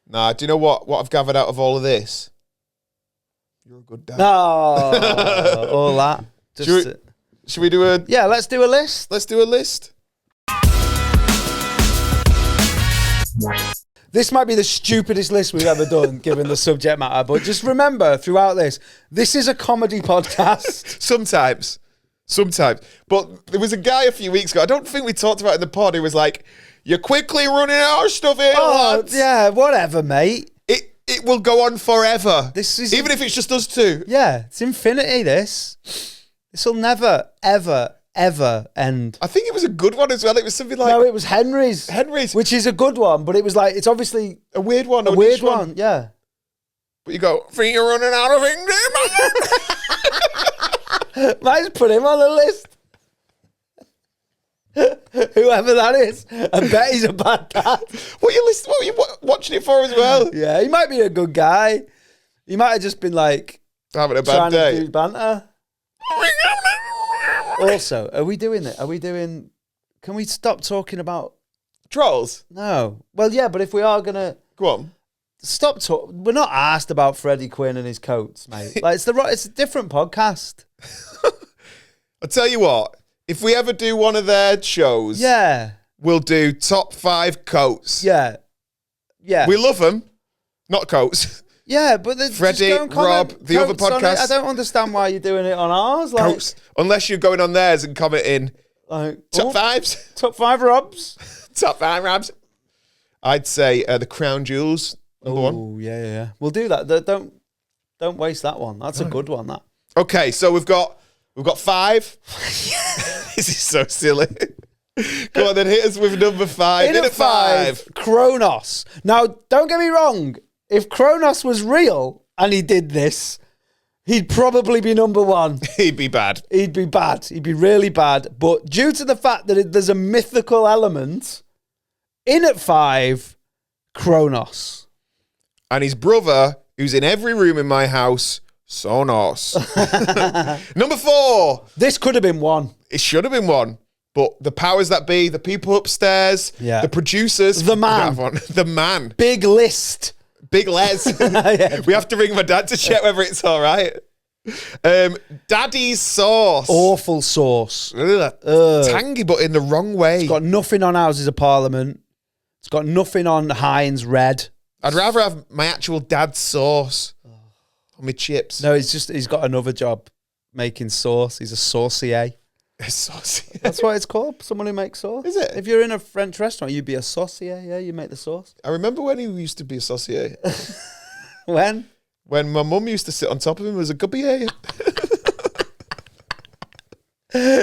Nah, do you know what I've gathered out of all of this? You're a good dad. No, all that. Should we do a... Yeah, let's do a list. Let's do a list. This might be the stupidest list we've ever done, given the subject matter. But just remember, throughout this is a comedy podcast. Sometimes. But there was a guy a few weeks ago, I don't think we talked about it in the pod, who was like, you're quickly running out of stuff here, lads. Yeah, whatever, mate. It will go on forever. Even if it's just us two. Yeah, it's infinity, this. This will never, ever, ever end. I think it was a good one as well. It was something like... No, it was Henry's. Which is a good one, but it was like, it's obviously... A weird one. A weird one, yeah. But you go, think you're running out of English? Might just put him on the list. Whoever that is, I bet he's a bad dad. What are you watching it for as well? Yeah, he might be a good guy. He might have just been like... having a bad trying day. to do banter. Also, are we doing it? Can we stop talking about... Trolls? No. Well, yeah, but if we are going to... Go on. Stop talking. We're not asked about Freddie Quinn and his coats, mate. Like, it's a different podcast. I'll tell you what. If we ever do one of their shows, we'll do top 5 coats. Yeah. We love them, not coats. Yeah, but Freddie, Rob, the other podcast. I don't understand why you're doing it on ours. Like, coats. Unless you're going on theirs and commenting like, top 5s. Top 5 Robs. Top 5 Robs. I'd say the Crown Jewels, number 1. Oh, yeah. We'll do that. Don't waste that one. That's a good one, that. Okay, so we've got 5. This is so silly. Go on, then hit us with number 5. In at 5, Kronos. Now, don't get me wrong. If Kronos was real and he did this, he'd probably be number 1. He'd be bad. He'd be bad. He'd be really bad. But due to the fact that there's a mythical element, in at 5, Kronos. And his brother, who's in every room in my house, Sonos. Number 4. This could have been 1. It should have been 1. But the powers that be, the people upstairs, the producers. The man. The man. Big list. Big Les. We have to ring my dad to check whether it's all right. Daddy's sauce. Awful sauce. Tangy, but in the wrong way. It's got nothing on Houses of Parliament. It's got nothing on Heinz Red. I'd rather have my actual dad's sauce on my chips. No, he's got another job making sauce. He's a saucier. A saucier. That's what it's called. Someone who makes sauce. Is it? If you're in a French restaurant, you'd be a saucier. Yeah, you make the sauce. I remember when he used to be a saucier. When? When my mum used to sit on top of him as a gubbier.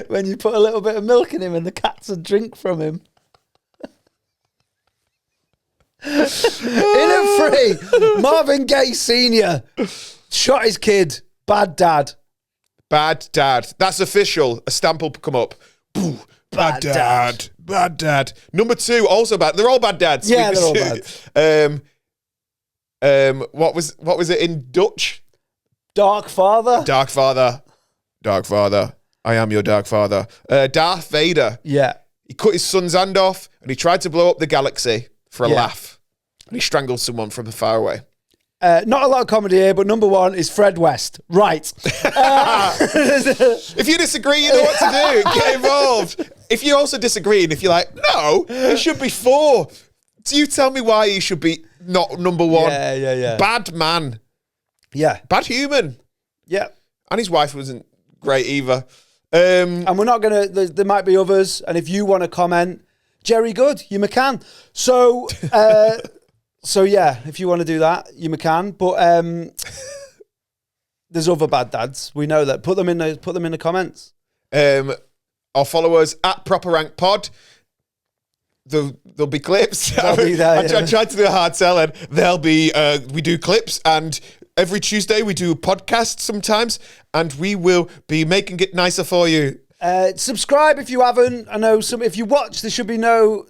When you put a little bit of milk in him and the cats would drink from him. In at 3, Marvin Gay Sr. shot his kid. Bad dad. Bad dad. That's official. A stamp will come up. Boo. Bad dad. Bad dad. Number 2, also bad. They're all bad dads. Yeah, they're all bad. What was it in Dutch? Dark father. Dark father. Dark father. I am your dark father. Darth Vader. Yeah. He cut his son's hand off and he tried to blow up the galaxy for a Yeah. laugh. And he strangled someone from far away. Not a lot of comedy here, but number 1 is Fred West. Right. If you disagree, you know what to do. Get involved. If you also disagree and if you're like, no, it should be 4. Do you tell me why he should be not number 1? Yeah. Bad man. Yeah. Bad human. Yeah. And his wife wasn't great either. And we're not going to, there might be others. And if you want to comment, Jerry Good, you can. So, so yeah, if you want to do that, you can. But there's other bad dads. We know that. Put them in the comments. Our followers at Proper Rank Pod. There'll be clips. They'll be there, I tried to do a hard sell, and there'll be we do clips, and every Tuesday we do a podcast sometimes, and we will be making it nicer for you. Subscribe if you haven't. I know if you watch, there should be no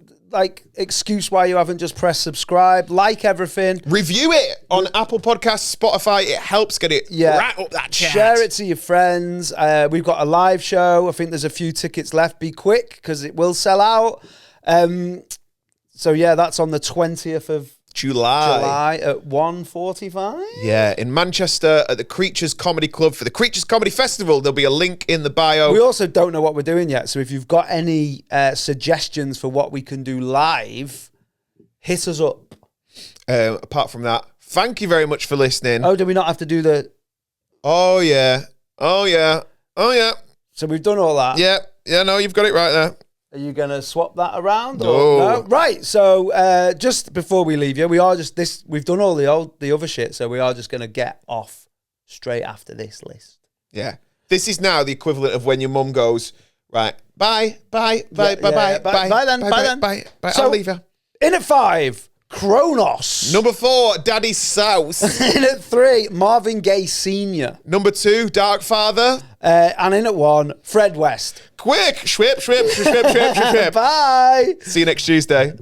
excuse why you haven't just pressed subscribe. Like everything. Review it on Apple Podcasts, Spotify. It helps get it right up that chat. Share it to your friends. We've got a live show. I think there's a few tickets left. Be quick because it will sell out. So yeah, that's on the 20th of July at 1:45. Yeah, in Manchester at the Creatures Comedy Club for the Creatures Comedy Festival. There'll be a link in the bio. We also don't know what we're doing yet, so if you've got any suggestions for what we can do live, hit us up. Apart from that, thank you very much for listening. Oh, do we not have to do the... Oh, yeah. So we've done all that. Yeah, no, you've got it right there. Are you going to swap that around? No. Or no? Right, so just before we leave you, we've done all the other shit, so we are just going to get off straight after this list. Yeah. This is now the equivalent of when your mum goes, right, bye then. So, I'll leave you. In at 5, Kronos. Number 4, Daddy's South. In at 3, Marvin Gay Sr. Number 2, Dark Father. And in at 1, Fred West. Quick, shwip. Bye. See you next Tuesday.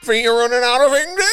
You're running out of English.